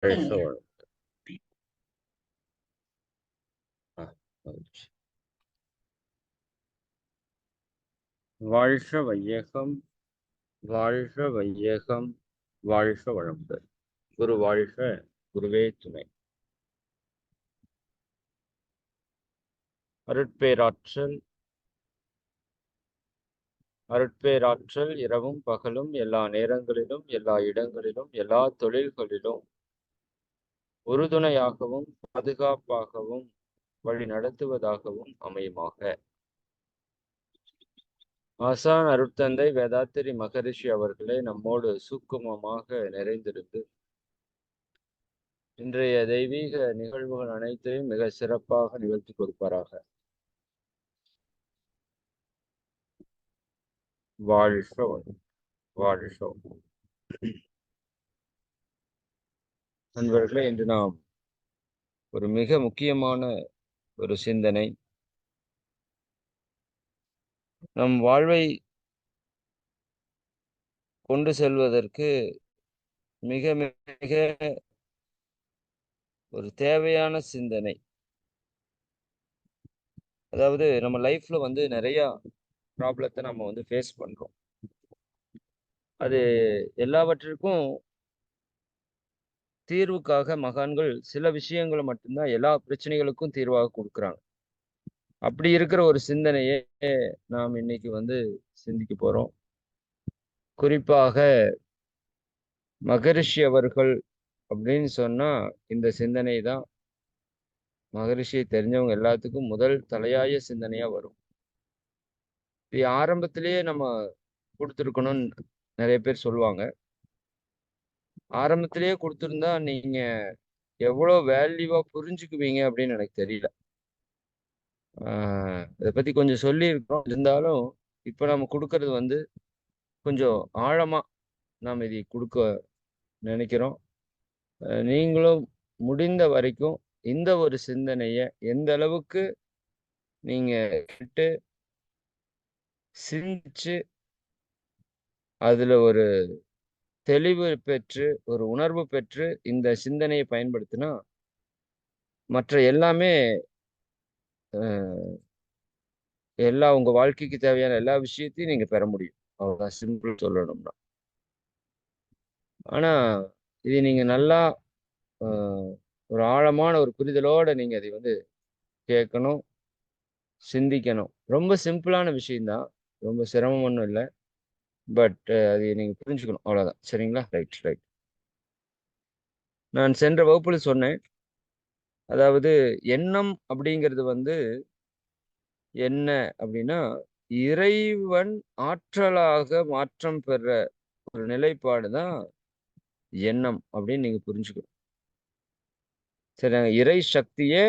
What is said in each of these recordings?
வாழ்க வளம். மகிழ்ச்சி. வாழ்க வையகம், வாழ்க வையகம், வாழ்க வளமுடன். குரு வாழ்க, குருவே துணை. அருட்பேராற்றல், அருட்பேராற்றல் இரவும் பகலும் எல்லா நேரங்களிலும் எல்லா இடங்களிலும் எல்லா தொழில்களிலும் உறுதுணையாகவும் பாதுகாப்பாகவும் வழி நடத்துவதாகவும் அமையுமாக. ஆசான் அருட்தந்தை வேதாத்திரி மகரிஷி அவர்களே நம்மோடு சூக்குமமாக நிறைந்திருந்து இன்றைய தெய்வீக நிகழ்வுகள் அனைத்தையும் மிக சிறப்பாக நிகழ்த்தி கொடுப்பாராக. வாழ்க வளம், வாழ்க வளம். நண்பர்களே, இன்று நாம் ஒரு மிக முக்கியமான ஒரு சிந்தனை, நம் வாழ்வை கொண்டு செல்வதற்கு மிக மிக ஒரு தேவையான சிந்தனை. அதாவது நம்ம லைஃப்ல நிறைய ப்ராப்ளத்தை நம்ம ஃபேஸ் பண்றோம். அது எல்லாவற்றிற்கும் தீர்வுக்காக மகான்கள் சில விஷயங்களை மட்டும்தான் எல்லா பிரச்சனைகளுக்கும் தீர்வாக கொடுக்குறாங்க. அப்படி இருக்கிற ஒரு சிந்தனையே நாம் இன்னைக்கு சிந்திக்க போறோம். குறிப்பாக மகரிஷி அவர்கள் அப்படின்னு சொன்னா இந்த சிந்தனை தான் மகரிஷியை தெரிஞ்சவங்க எல்லாத்துக்கும் முதல் தலையாய சிந்தனையா வரும். இது ஆரம்பத்திலேயே நம்ம கொடுத்துருக்கணும்னு நிறைய பேர் சொல்லுவாங்க. ஆரம்பத்திலேயே கொடுத்துருந்தா நீங்க எவ்வளவு வேல்யூவா புரிஞ்சுக்குவீங்க அப்படின்னு எனக்கு தெரியல. இதை பத்தி கொஞ்சம் சொல்லியிருக்கிறோம். இருந்தாலும் இப்ப நம்ம கொடுக்கறது கொஞ்சம் ஆழமா நாம் இதை கொடுக்க நினைக்கிறோம். நீங்களும் முடிந்த வரைக்கும் இந்த ஒரு சிந்தனைய எந்த அளவுக்கு நீங்க கேட்டு சிந்திச்சு அதுல ஒரு தெளிவு பெற்று ஒரு உணர்வு பெற்று இந்த சிந்தனையை பயன்படுத்தினா மற்ற எல்லாமே எல்லா உங்க வாழ்க்கைக்கு தேவையான எல்லா விஷயத்தையும் நீங்க பெற முடியும். அவ்வளவுதான், சிம்பிள் சொல்லணும்னா. ஆனா இது நீங்க நல்லா ஒரு ஆழமான ஒரு புரிதலோட நீங்க அதை கேட்கணும், சிந்திக்கணும். ரொம்ப சிம்பிளான விஷயம்தான், ரொம்ப சிரமம் ஒன்றும் இல்லை. பட் அதை நீங்க புரிஞ்சுக்கணும், அவ்வளவுதான். சரிங்களா? Right right. நான் சென்ற வகுப்புல சொன்னேன், அதாவது எண்ணம் அப்படிங்கிறது என்ன அப்படின்னா, இறைவன் ஆற்றலாக மாற்றம் பெற ஒரு நிலைப்பாடு தான் எண்ணம் அப்படின்னு நீங்க புரிஞ்சுக்கணும். சரி, இறை சக்தியே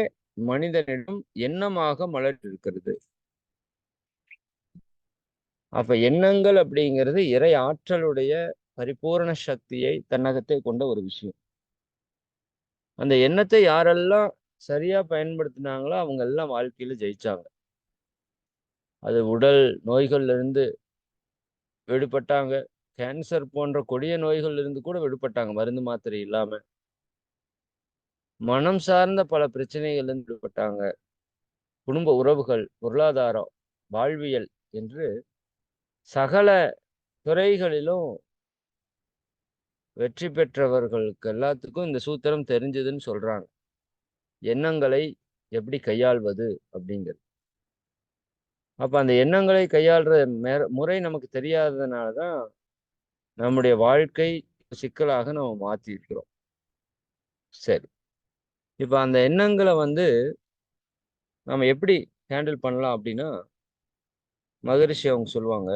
மனிதனிடம் எண்ணமாக மலர்ந்து இருக்கிறது. அப்ப எண்ணங்கள் அப்படிங்கிறது இறை ஆற்றலுடைய பரிபூரண சக்தியை தன்னகத்தை கொண்ட ஒரு விஷயம். அந்த எண்ணத்தை யாரெல்லாம் சரியா பயன்படுத்தினாங்களோ அவங்க எல்லாம் வாழ்க்கையில ஜெயிச்சாங்க. அது உடல் நோய்கள்ல இருந்து விடுபட்டாங்க, கேன்சர் போன்ற கொடிய நோய்கள்ல இருந்து கூட விடுபட்டாங்க மருந்து மாத்திரை இல்லாம. மனம் சார்ந்த பல பிரச்சனைகள் இருந்து விடுபட்டாங்க. குடும்ப உறவுகள், பொருளாதாரம், வாழ்வியல் என்று சகல துறைகளிலும் வெற்றி பெற்றவர்களுக்கு எல்லாத்துக்கும் இந்த சூத்திரம் தெரிஞ்சதுன்னு சொல்றாங்க. எண்ணங்களை எப்படி கையாள்வது அப்படிங்கிறது. அப்ப அந்த எண்ணங்களை கையாள்ற முறை நமக்கு தெரியாததுனாலதான் நம்முடைய வாழ்க்கை சிக்கலாக நம்ம மாத்தி இருக்கிறோம். சரி, இப்ப அந்த எண்ணங்களை நம்ம எப்படி ஹேண்டில் பண்ணலாம் அப்படின்னா, மகரிஷி அவங்க சொல்லுவாங்க,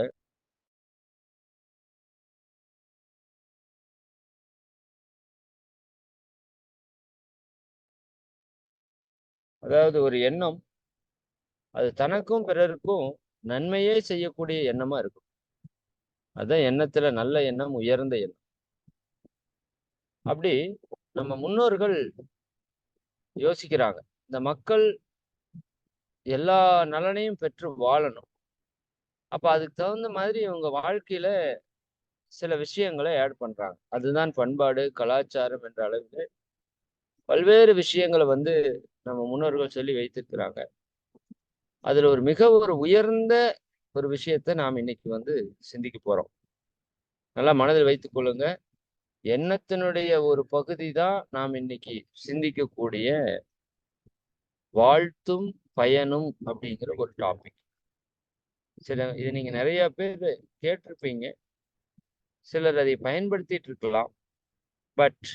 அதாவது ஒரு எண்ணம் அது தனக்கும் பிறருக்கும் நன்மையே செய்யக்கூடிய எண்ணமா இருக்கும். அதான் எண்ணத்துல நல்ல எண்ணம், உயர்ந்த எண்ணம். அப்படி நம்ம முன்னோர்கள் யோசிக்கிறாங்க, இந்த மக்கள் எல்லா நலனையும் பெற்று வாழணும். அப்ப அதுக்கு தகுந்த மாதிரி இவங்க வாழ்க்கையில சில விஷயங்களை ஆட் பண்றாங்க. அதுதான் பண்பாடு, கலாச்சாரம் என்ற அளவில் பல்வேறு விஷயங்களை வந்து நம்ம முன்னோர்கள் சொல்லி வைத்திருக்கிறாங்க. அதுல ஒரு உயர்ந்த ஒரு விஷயத்த நாம் இன்னைக்கு வந்து சிந்திக்க போறோம். நல்லா மனதில் வைத்துக் கொள்ளுங்க. எண்ணத்தினுடைய ஒரு பகுதி தான் நாம் இன்னைக்கு சிந்திக்கக்கூடிய வாழ்த்தும் பயனும் அப்படிங்கிற ஒரு டாபிக். இது நீங்க நிறைய பேர் கேட்டிருப்பீங்க. சிலர் அதை பயன்படுத்திட்டு இருக்கலாம். பட்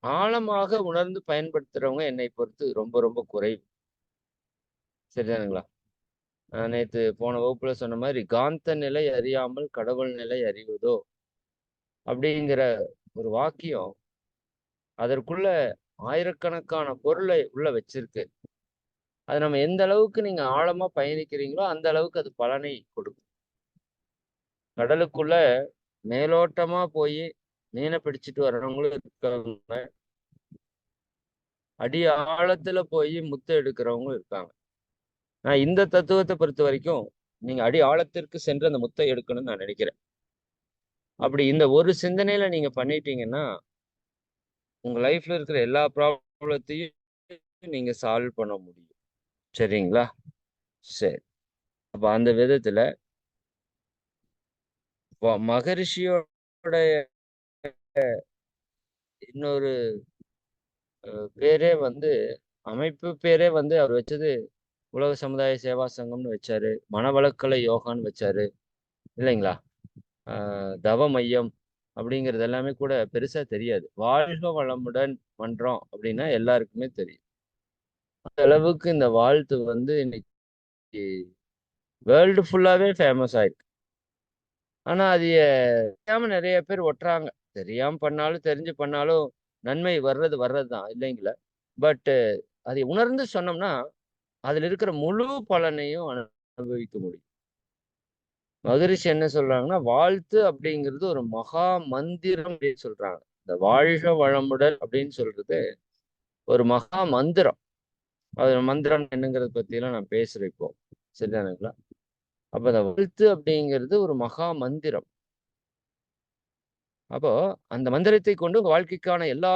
ஆழமாக உணர்ந்து பயன்படுத்துறவங்க என்னை பொறுத்து ரொம்ப ரொம்ப குறைவு. சரிதானுங்களா? நேத்து போன வகுப்புல சொன்ன மாதிரி காந்த நிலை அறியாமல் கடவுள் நிலை அறிவதோ அப்படிங்கிற ஒரு வாக்கியம் அதற்குள்ள ஆயிரக்கணக்கான பொருளை உள்ள வச்சிருக்கு. அது நம்ம எந்த அளவுக்கு நீங்க ஆழமா பயணிக்கிறீங்களோ அந்த அளவுக்கு அது பலனை கொடுக்கும். கடலுக்குள்ள மேலோட்டமா போய் மீனை பிடிச்சிட்டு வர்றவங்களும் இருக்காங்க, அடி ஆழத்துல போய் முத்து எடுக்கிறவங்களும் இருக்காங்க. நான் இந்த தத்துவத்தை பொறுத்த வரைக்கும் நீங்க அடி ஆழத்திற்கு சென்று அந்த முத்தை எடுக்கணும்னு நான் நினைக்கிறேன். அப்படி இந்த ஒரு சிந்தனையில நீங்க பண்ணிட்டீங்கன்னா உங்க லைஃப்ல இருக்கிற எல்லா ப்ராப்ளத்தையும் நீங்க சால்வ் பண்ண முடியும். சரிங்களா? சரி. அப்ப அந்த விதத்துல மகரிஷியோட இன்னொரு பேரே வந்து அமைப்பு பேரே வந்து அவர் வச்சது உலக சமுதாய சேவா சங்கம்னு வச்சாரு, மனவளக்கலை யோகான்னு வச்சாரு இல்லைங்களா? தவ மையம் அப்படிங்கிறது எல்லாமே கூட பெருசா தெரியாது. வாழ்க வளமுடன் மன்றம் அப்படின்னா எல்லாருக்குமே தெரியும். அந்த அளவுக்கு இந்த வாழ்த்து வந்து இன்னைக்கு வேர்ல்டு ஃபுல்லாவே ஃபேமஸ் ஆயிருக்கு. ஆனா அது தெரியாம நிறைய பேர் ஒட்டுறாங்க. தெரியாம பண்ணாலும் தெரிஞ்சு பண்ணாலும் நன்மை வர்றதுதான் இல்லைங்களா? பட் அதை உணர்ந்து சொன்னோம்னா அதுல இருக்கிற முழு பலனையும் அனுபவிக்க முடியும். மகரிஷி என்ன சொல்றாங்கன்னா வாழ்த்து அப்படிங்கிறது ஒரு மகா மந்திரம் அப்படின்னு சொல்றாங்க. இந்த வாழ்க வளமுடன் அப்படின்னு சொல்றது ஒரு மகா மந்திரம். அது மந்திரம் என்னங்கிறத பத்தி எல்லாம் நான் பேசுறேன் இப்போ. சரிதானுங்களா? அப்ப அந்த வாழ்த்து அப்படிங்கிறது ஒரு மகா மந்திரம். அப்போ அந்த மந்திரத்தை கொண்டு வாழ்க்கைக்கான எல்லா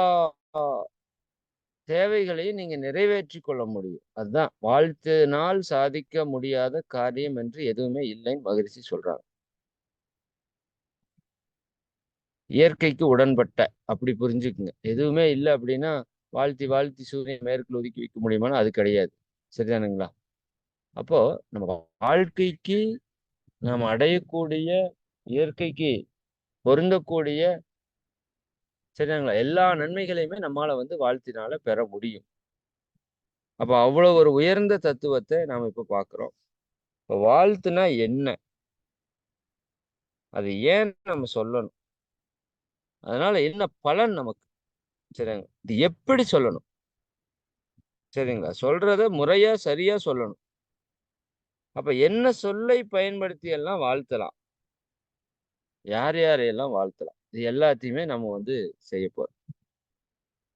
தேவைகளையும் நீங்க நிறைவேற்றி கொள்ள முடியும். அதுதான் வாழ்த்தினால் சாதிக்க முடியாத காரியம் என்று எதுவுமே இல்லைன்னு மகிழ்ச்சி சொல்றாங்க. இயற்கைக்கு உடன்பட்ட அப்படி புரிஞ்சுக்குங்க. எதுவுமே இல்லை அப்படின்னா வாழ்த்தி வாழ்த்தி சூரியன் மேற்குள் ஒதுக்கி வைக்க முடியுமானா அது கிடையாது. சரிதானுங்களா? அப்போ நம்ம வாழ்க்கைக்கு நாம் அடையக்கூடிய இயற்கைக்கு பொருந்தக்கூடிய சரிங்களா எல்லா நன்மைகளையுமே நம்மால வந்து வாழ்த்தினால பெற முடியும். அப்ப அவ்வளவு ஒரு உயர்ந்த தத்துவத்தை நாம இப்ப பாக்குறோம். இப்ப வாழ்த்துனா என்ன, அது ஏன் நம்ம சொல்லணும், அதனால என்ன பலன் நமக்கு, சரிங்க, இது எப்படி சொல்லணும், சரிங்களா, சொல்றத முறையா சரியா சொல்லணும். அப்ப என்ன சொல்லை பயன்படுத்தி எல்லாம் வாழ்த்தலாம், யார் யாரையெல்லாம் வாழ்த்தலாம், இது எல்லாத்தையுமே நம்ம வந்து செய்ய போறோம்.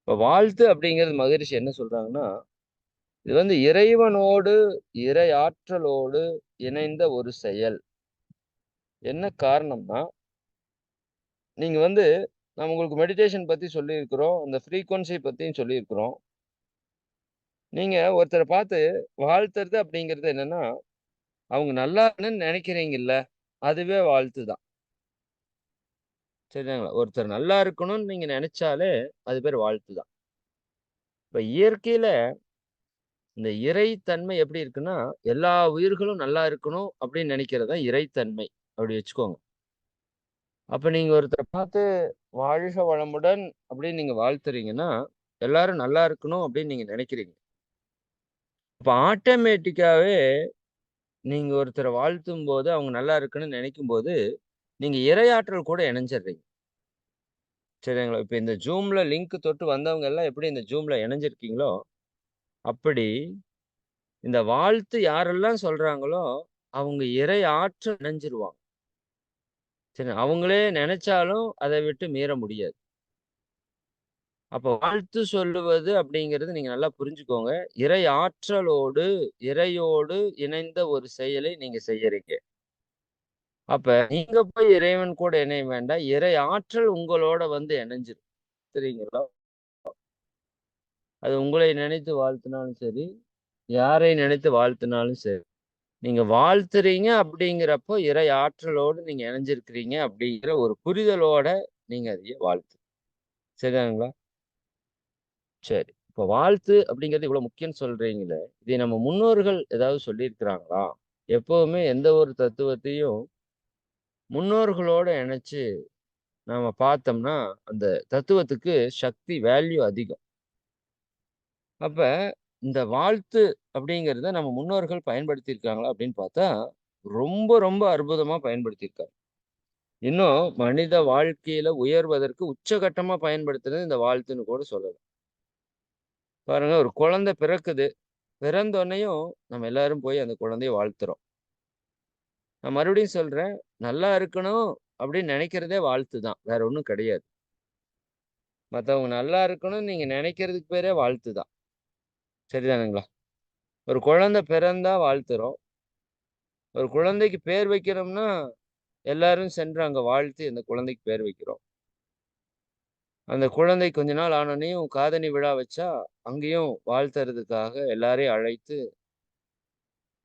இப்ப வாழ்த்து அப்படிங்கிறது மகரிஷி என்ன சொல்றாங்கன்னா இது வந்து இறைவனோடு இறை ஆற்றலோடு இணைந்த ஒரு செயல். என்ன காரணம்னா நீங்க வந்து நம்ம உங்களுக்கு மெடிடேஷன் பத்தி சொல்லியிருக்கிறோம், அந்த ஃப்ரீக்வன்சி பத்தியும் சொல்லியிருக்கிறோம். நீங்க ஒருத்தரை பார்த்து வாழ்த்துறது அப்படிங்கிறது என்னன்னா அவங்க நல்லா இருக்கணும்னு நினைக்கிறீங்கல்ல, அதுவே வாழ்த்து தான். சரிங்களா? ஒருத்தர் நல்லா இருக்கணும்னு நீங்க நினைச்சாலே அது பேர் வாழ்த்து தான். இப்ப இயற்கையில இந்த இறைத்தன்மை எப்படி இருக்குன்னா எல்லா உயிர்களும் நல்லா இருக்கணும் அப்படின்னு நினைக்கிறது தான் இறைத்தன்மை. அப்படி வச்சுக்கோங்க. அப்ப நீங்க ஒருத்தரை பார்த்து வாழ்க வளமுடன் அப்படின்னு நீங்க வாழ்த்துறீங்கன்னா எல்லாரும் நல்லா இருக்கணும் அப்படின்னு நீங்க நினைக்கிறீங்க. அப்ப ஆட்டோமேட்டிக்காவே நீங்க ஒருத்தரை வாழ்த்தும் போது அவங்க நல்லா இருக்குன்னு நினைக்கும் போது நீங்க இறையாற்றல் கூட இணைஞ்சிடுறீங்க. சரிங்களா? இப்ப இந்த ஜூம்ல லிங்க் தொட்டு வந்தவங்க எல்லாம் எப்படி இந்த ஜூம்ல இணைஞ்சிருக்கீங்களோ அப்படி இந்த வாழ்த்து யாரெல்லாம் சொல்றாங்களோ அவங்க இறை ஆற்றல் இணைஞ்சிருவாங்க. சரி, அவங்களே நினைச்சாலும் அதை விட்டு மீற முடியாது. அப்ப வாழ்த்து சொல்லுவது அப்படிங்கிறது நீங்க நல்லா புரிஞ்சுக்கோங்க. இறை ஆற்றலோடு இறையோடு இணைந்த ஒரு செயலை நீங்க செய்யறீங்க. அப்ப நீங்க போய் இறைவன் கூட இணைய வேண்டாம், இறை ஆற்றல் உங்களோட வந்து இணைஞ்சிரும். சரிங்களா? அது உங்களை நினைத்து வாழ்த்தினாலும் சரி, யாரை நினைத்து வாழ்த்தினாலும் சரி. நீங்க வாழ்த்துறீங்க அப்படிங்கிறப்போ இறை ஆற்றலோடு நீங்க இணைஞ்சிருக்கிறீங்க அப்படிங்கிற ஒரு புரிதலோட நீங்க அதைய வாழ்த்து. சரிதானுங்களா? சரி. இப்ப வாழ்த்து அப்படிங்கிறது இவ்வளவு முக்கியம்னு சொல்றீங்களே, இதை நம்ம முன்னோர்கள் ஏதாவது சொல்லியிருக்கிறாங்களா? எப்பவுமே எந்த ஒரு தத்துவத்தையும் முன்னோர்களோட இணைச்சு நாம பார்த்தோம்னா, அந்த தத்துவத்துக்கு சக்தி, வேல்யூ அதிகம். அப்ப இந்த வாழ்த்து அப்படிங்கிறத நம்ம முன்னோர்கள் பயன்படுத்தியிருக்காங்களா அப்படின்னு பார்த்தா, ரொம்ப ரொம்ப அற்புதமா பயன்படுத்தியிருக்காங்க. இன்னும் மனித வாழ்க்கையில உயர்வதற்கு உச்சகட்டமா பயன்படுத்துறது இந்த வாழ்த்துன்னு கூட சொல்லலாம். பாருங்க, ஒரு குழந்தை பிறக்குது. பிறந்தோனையும் நம்ம எல்லாரும் போய் அந்த குழந்தைய வாழ்த்துறோம். நான் மறுபடியும் சொல்றேன், நல்லா இருக்கணும் அப்படின்னு நினைக்கிறதே வாழ்த்து தான். வேற ஒண்ணும் கிடையாது. மத்தவங்க நல்லா இருக்கணும்னு நீங்க நினைக்கிறதுக்கு பேரே வாழ்த்து தான். சரிதானுங்களா? ஒரு குழந்தை பிறந்தா வாழ்த்துறோம். ஒரு குழந்தைக்கு பேர் வைக்கிறோம்னா, எல்லாரும் சென்று அங்க வாழ்த்தி அந்த குழந்தைக்கு பேர் வைக்கிறோம். அந்த குழந்தை கொஞ்ச நாள் ஆனோனையும் காதணி விழா வச்சா, அங்கேயும் வாழ்த்துறதுக்காக எல்லாரையும் அழைத்து,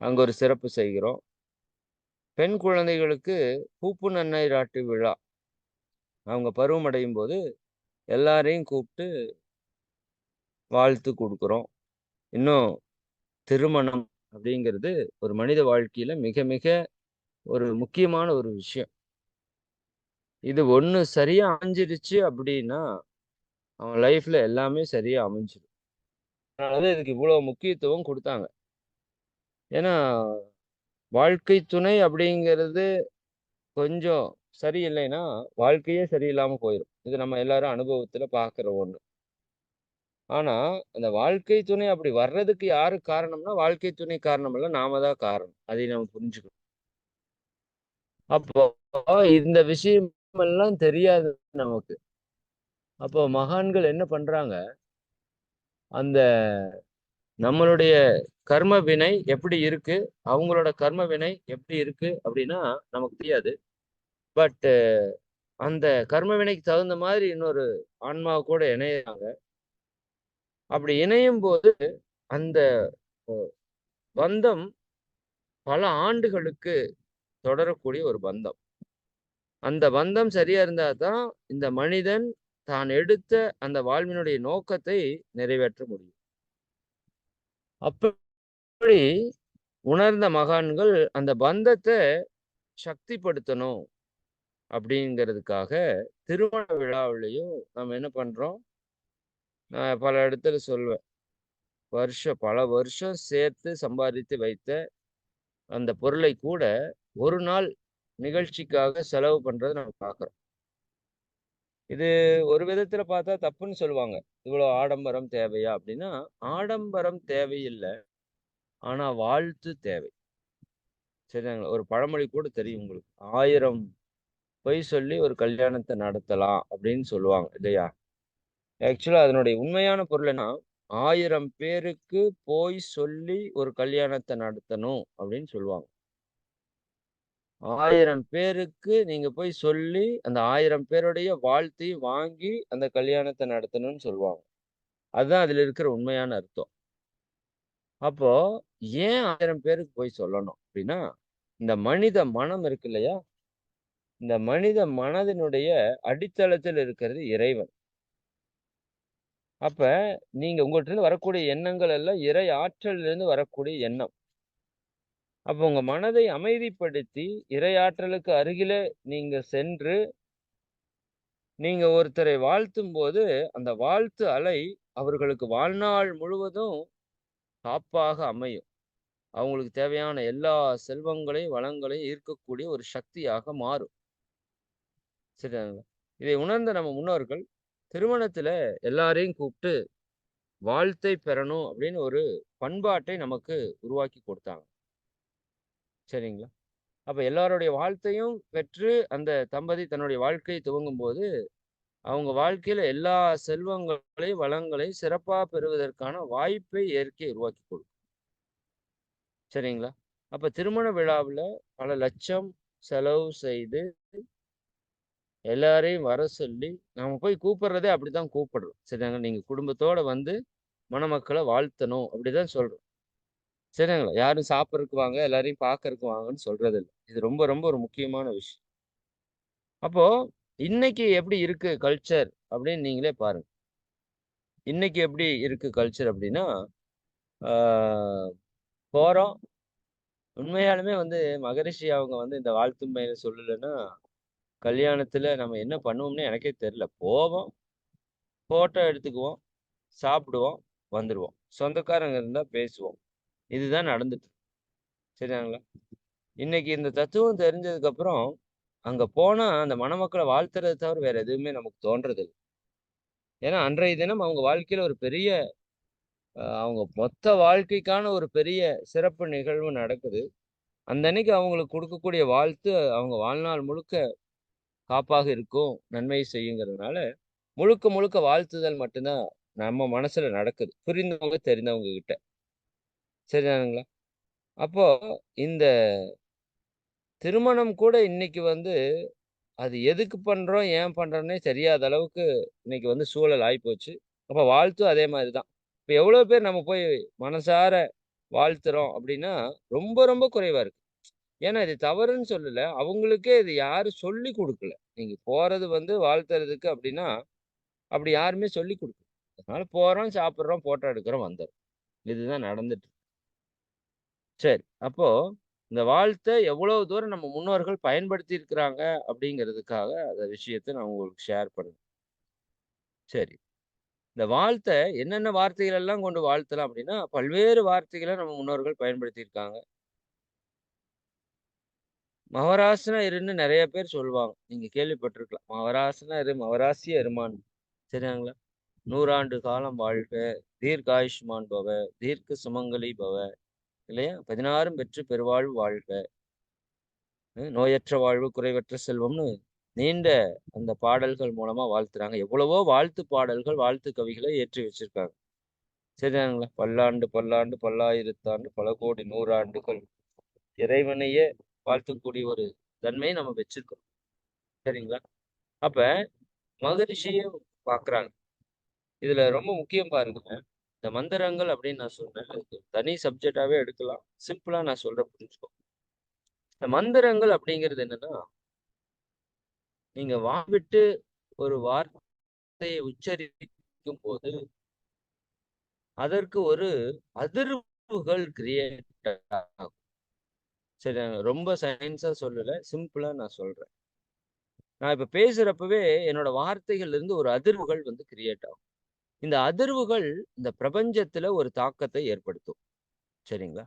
அங்க ஒரு சிறப்பு செய்கிறோம். பெண் குழந்தைகளுக்கு பூப்பு நன்னீராட்டு விழா. அவங்க பருவம் அடையும்போது எல்லாரையும் கூப்பிட்டு வாழ்த்து குடுக்குறோம். இன்னும் திருமணம் அப்படிங்கிறது ஒரு மனித வாழ்க்கையில மிக மிக ஒரு முக்கியமான ஒரு விஷயம். இது ஒண்ணு சரியா அமைஞ்சிருச்சு அப்படின்னா, அவன் லைஃப்ல எல்லாமே சரியா அமைஞ்சிரும். அதனாலதான் இதுக்கு இவ்வளவு முக்கியத்துவம் குடுத்தாங்க. ஏன்னா, வாழ்க்கை துணை அப்படிங்கிறது கொஞ்சம் சரியில்லைன்னா, வாழ்க்கையே சரியில்லாம போயிரும். இது நம்ம எல்லாரும் அனுபவத்துல பார்க்கிற ஒண்ணு. ஆனா, அந்த வாழ்க்கை துணை அப்படி வர்றதுக்கு யாரு காரணம்னா, வாழ்க்கை துணை காரணம் இல்ல. நாம தான் காரணம். அதை நம்ம புரிஞ்சுக்கணும். அப்போ இந்த விஷயம் எல்லாம் தெரியாது நமக்கு. அப்போ மகான்கள் என்ன பண்றாங்க? அந்த நம்மளுடைய கர்ம வினை எப்படி இருக்கு? அவங்களோட கர்ம வினை எப்படி இருக்கு? அப்படின்னா நமக்கு தெரியாது. பட் அந்த கர்ம வினைக்கு தகுந்த மாதிரி இன்னொரு ஆன்மா கூட இணையறாங்க. அப்படி இணையும்போது அந்த அ பந்தம் பல ஆண்டுகளுக்கு தொடரக்கூடிய ஒரு பந்தம். அந்த பந்தம் சரியா இருந்தா தான் இந்த மனிதன் தான் எடுத்த அந்த வாழ்வினுடைய நோக்கத்தை நிறைவேற்ற முடியும். அப்படி உணர்ந்த மகான்கள் அந்த பந்தத்த சக்திப்படுத்தணும் அப்படிங்கிறதுக்காக திருமண விழாவிலயும் நம்ம என்ன பண்றோம்? நான் பல இடத்துல சொல்வேன். பல வருஷம் சேர்த்து சம்பாதித்து வைத்த அந்த பொருளை கூட ஒரு நாள் நிகழ்ச்சிக்காக செலவு பண்றத நம்ம பார்க்கிறோம். இது ஒரு விதத்துல பார்த்தா தப்புன்னு சொல்லுவாங்க. இவ்வளோ ஆடம்பரம் தேவையா? அப்படின்னா, ஆடம்பரம் தேவையில்ல. ஆனா வாழ்த்து தேவை. சரிதாங்களா? ஒரு பழமொழி கூட தெரியும் உங்களுக்கு. 1000 பொய் சொல்லி ஒரு கல்யாணத்த நடத்தலாம் அப்படின்னு சொல்லுவாங்க இல்லையா? ஆக்சுவலா அதனுடைய உண்மையான பொருள் என்ன? 1000 பேருக்கு போய் சொல்லி ஒரு கல்யாணத்த நடத்தணும் அப்படின்னு சொல்லுவாங்க. 1000 பேருக்கு நீங்க போய் சொல்லி, அந்த 1000 பேருடைய வாழ்த்தையும் வாங்கி அந்த கல்யாணத்த நடத்தணும்னு சொல்லுவாங்க. அதுதான் அதுல இருக்கிற உண்மையான அர்த்தம். அப்போ ஏன் 1000 பேருக்கு போய் சொல்லணும் அப்படின்னா, இந்த மனித மனம் இருக்கு இல்லையா? இந்த மனித மனதினுடைய அடித்தளத்தில் இருக்கிறது இறைவன். அப்ப நீங்க உங்கள்ட்ட இருந்து வரக்கூடிய எண்ணங்கள் எல்லாம் இறை ஆற்றலிலிருந்து வரக்கூடிய எண்ணம். அப்ப உங்க மனதை அமைதிப்படுத்தி, இறை ஆற்றலுக்கு அருகிலே நீங்க சென்று, நீங்க ஒருத்தரை வாழ்த்தும்போது, அந்த வாழ்த்து அலை அவர்களுக்கு வாழ்நாள் முழுவதும் காப்பாக அமையும். அவங்களுக்கு தேவையான எல்லா செல்வங்களையும், வளங்களையும் ஈர்க்கக்கூடிய ஒரு சக்தியாக மாறும். சரிதாங்களா? இதை உணர்ந்த நம்ம முன்னோர்கள், திருமணத்துல எல்லாரையும் கூப்பிட்டு வாழ்த்தை பெறணும் அப்படின்னு ஒரு பண்பாட்டை நமக்கு உருவாக்கி கொடுத்தாங்க. சரிங்களா? அப்ப எல்லாருடைய வாழ்த்தையும் பெற்று அந்த தம்பதி தன்னுடைய வாழ்க்கையை துவங்கும்போது, அவங்க வாழ்க்கையில எல்லா செல்வங்களையும், வளங்களையும் சிறப்பா பெறுவதற்கான வாய்ப்பை இயற்கை உருவாக்கி கொடுக்கும். சரிங்களா? அப்ப திருமண விழாவுல பல லட்சம் செலவு செய்து எல்லாரையும் வர சொல்லி, நாம போய் கூப்பிடுறதே அப்படித்தான் கூப்பிடுறோம். சரிதாங்க. நீங்க குடும்பத்தோட வந்து மணமக்களை வாழ்த்தணும் அப்படிதான் சொல்றோம். சரிங்களா? யாரும் சாப்பிடறதுக்கு வாங்க, எல்லாரையும் பார்க்கறதுக்கு வாங்கன்னு சொல்றது இல்ல. இது ரொம்ப ரொம்ப ஒரு முக்கியமான விஷயம். அப்போ இன்னைக்கு எப்படி இருக்கு கல்ச்சர் அப்படின்னு நீங்களே பாருங்க. இன்னைக்கு எப்படி இருக்கு கல்ச்சர் அப்படின்னா, ஆ போறோம். உண்மையாலுமே மகரிஷி அவங்க இந்த வாழ்த்தும் பயில சொல்லலன்னா, கல்யாணத்துல நம்ம என்ன பண்ணுவோம்னே எனக்கே தெரியல. போவோம், ஃபோட்டோ எடுத்துக்குவோம், சாப்பிடுவோம், வந்துருவோம். சொந்தக்காரங்க இருந்தா பேசுவோம். இதுதான் நடந்துட்டு இருக்கு. சரியாங்களா? இன்னைக்கு இந்த தத்துவம் தெரிஞ்சதுக்கு அப்புறம், அங்க போனா அந்த மணமக்கள வாழ்த்துறத தவிர வேற எதுவுமே நமக்கு தோன்றதில்ல. ஏன்னா, அன்றைய தினம் அவங்க வாழ்க்கையில ஒரு பெரிய அவங்க மொத்த வாழ்க்கைக்கான ஒரு பெரிய சிறப்பு நிகழ்வு நடக்குது. அந்த அன்னைக்கு அவங்களுக்கு குடுக்கக்கூடிய வாழ்த்து, அவங்க வாழ்நாள் முழுக்க காப்பாக இருக்கும், நன்மை செய்யுங்கிறதுனால, முழுக்க முழுக்க வாழ்த்துதல் மட்டும் தான் நம்ம மனசுல நடக்குது. புரிந்தவங்க, தெரிந்தவங்க கிட்ட. சரிதானுங்களா? அப்போ இந்த திருமணம் கூட இன்னைக்கு அது எதுக்கு பண்றோம், ஏன் பண்றோம்னே தெரியாத அளவுக்கு இன்னைக்கு சூழல் ஆயிப்போச்சு. அப்ப வாழ்த்தும் அதே மாரி தான். இப்ப எவ்வளோ பேர் நம்ம போய் மனசார வாழ்த்துறோம் அப்படின்னா, ரொம்ப ரொம்ப குறைவா இருக்கு. ஏன்னா இது தவறுன்னு சொல்லல. அவங்களுக்கே இது யாரும் சொல்லிக் குடுக்கல. நீங்க போறது வாழ்த்துறதுக்கு அப்படின்னா, அப்படி யாருமே சொல்லிக் குடுக்கல. அதனால போறோம், சாப்பிடுறோம், போட்டோ எடுக்கிறோம், வந்துர்றோம். இதுதான் நடந்துட்டு இருக்கு. சரி. அப்போ இந்த வாழ்த்த எவ்வளவு தூரம் நம்ம முன்னோர்கள் பயன்படுத்தி இருக்கிறாங்க அப்படிங்கிறதுக்காக அந்த விஷயத்த நான் உங்களுக்கு ஷேர் பண்றேன். சரி. இந்த வாழ்த்த என்னென்ன வார்த்தைகள் எல்லாம் கொண்டு வாழ்த்தலாம் அப்படின்னா, பல்வேறு வார்த்தைகள நம்ம முன்னோர்கள் பயன்படுத்தியிருக்காங்க. மவராசனா இருன்னு நெறைய பேர் சொல்லுவாங்க. நீங்க கேள்விப்பட்டிருக்கலாம். மவராசனா இரு, மவராசியா இருமான்னு. சரியாங்களா? 100 ஆண்டு காலம் வாழ்க, தீர்காயுஷ்மான் பவ, தீர்க்க சுமங்கலி பவ, இல்லையா? 16ம் பெற்று பெருவாழ்வு வாழ்க, நோயற்ற வாழ்வு, குறைவற்ற செல்வம்னு நீண்ட அந்த பாடல்கள் மூலமா வாழ்த்துறாங்க. எவ்வளவோ வாழ்த்து பாடல்கள், வாழ்த்து கவிகளை இயற்றி வச்சிருக்காங்க. சரிதானுங்களா? பல்லாண்டு, பல்லாண்டு, பல்லாயிரத்தாண்டு, பல கோடி நூறாண்டுகள் இறைவனையே வாழ்த்தக்கூடிய ஒரு தன்மையை நம்ம வச்சிருக்கோம். சரிங்களா? அப்ப மகரிஷியும் பார்க்குறாங்க. இதுல ரொம்ப முக்கியம் பாருங்க. இந்த மந்திரங்கள் அப்படின்னு நான் சொன்னேன். அதுக்கு தனி சப்ஜெக்டாவே எடுக்கலாம். சிம்பிளா நான் சொல்றேன் புரிஞ்சுக்கோ. இந்த மந்திரங்கள் அப்படிங்கிறது என்னன்னா, நீங்க வாய்விட்டு ஒரு வார்த்தையை உச்சரிக்கும்போது, அதற்கு ஒரு அதிர்வுகள் கிரியேட் ஆகும். சரி, ரொம்ப சயின்ஸா சொல்லல. சிம்பிளா நான் சொல்றேன். நான் இப்ப பேசுறப்பவே என்னோட வார்த்தைகள்ல இருந்து ஒரு அதிர்வுகள் கிரியேட் ஆகும். இந்த அதிர்வுகள் இந்த பிரபஞ்சத்துல ஒரு தாக்கத்தை ஏற்படுத்தும். சரிங்களா?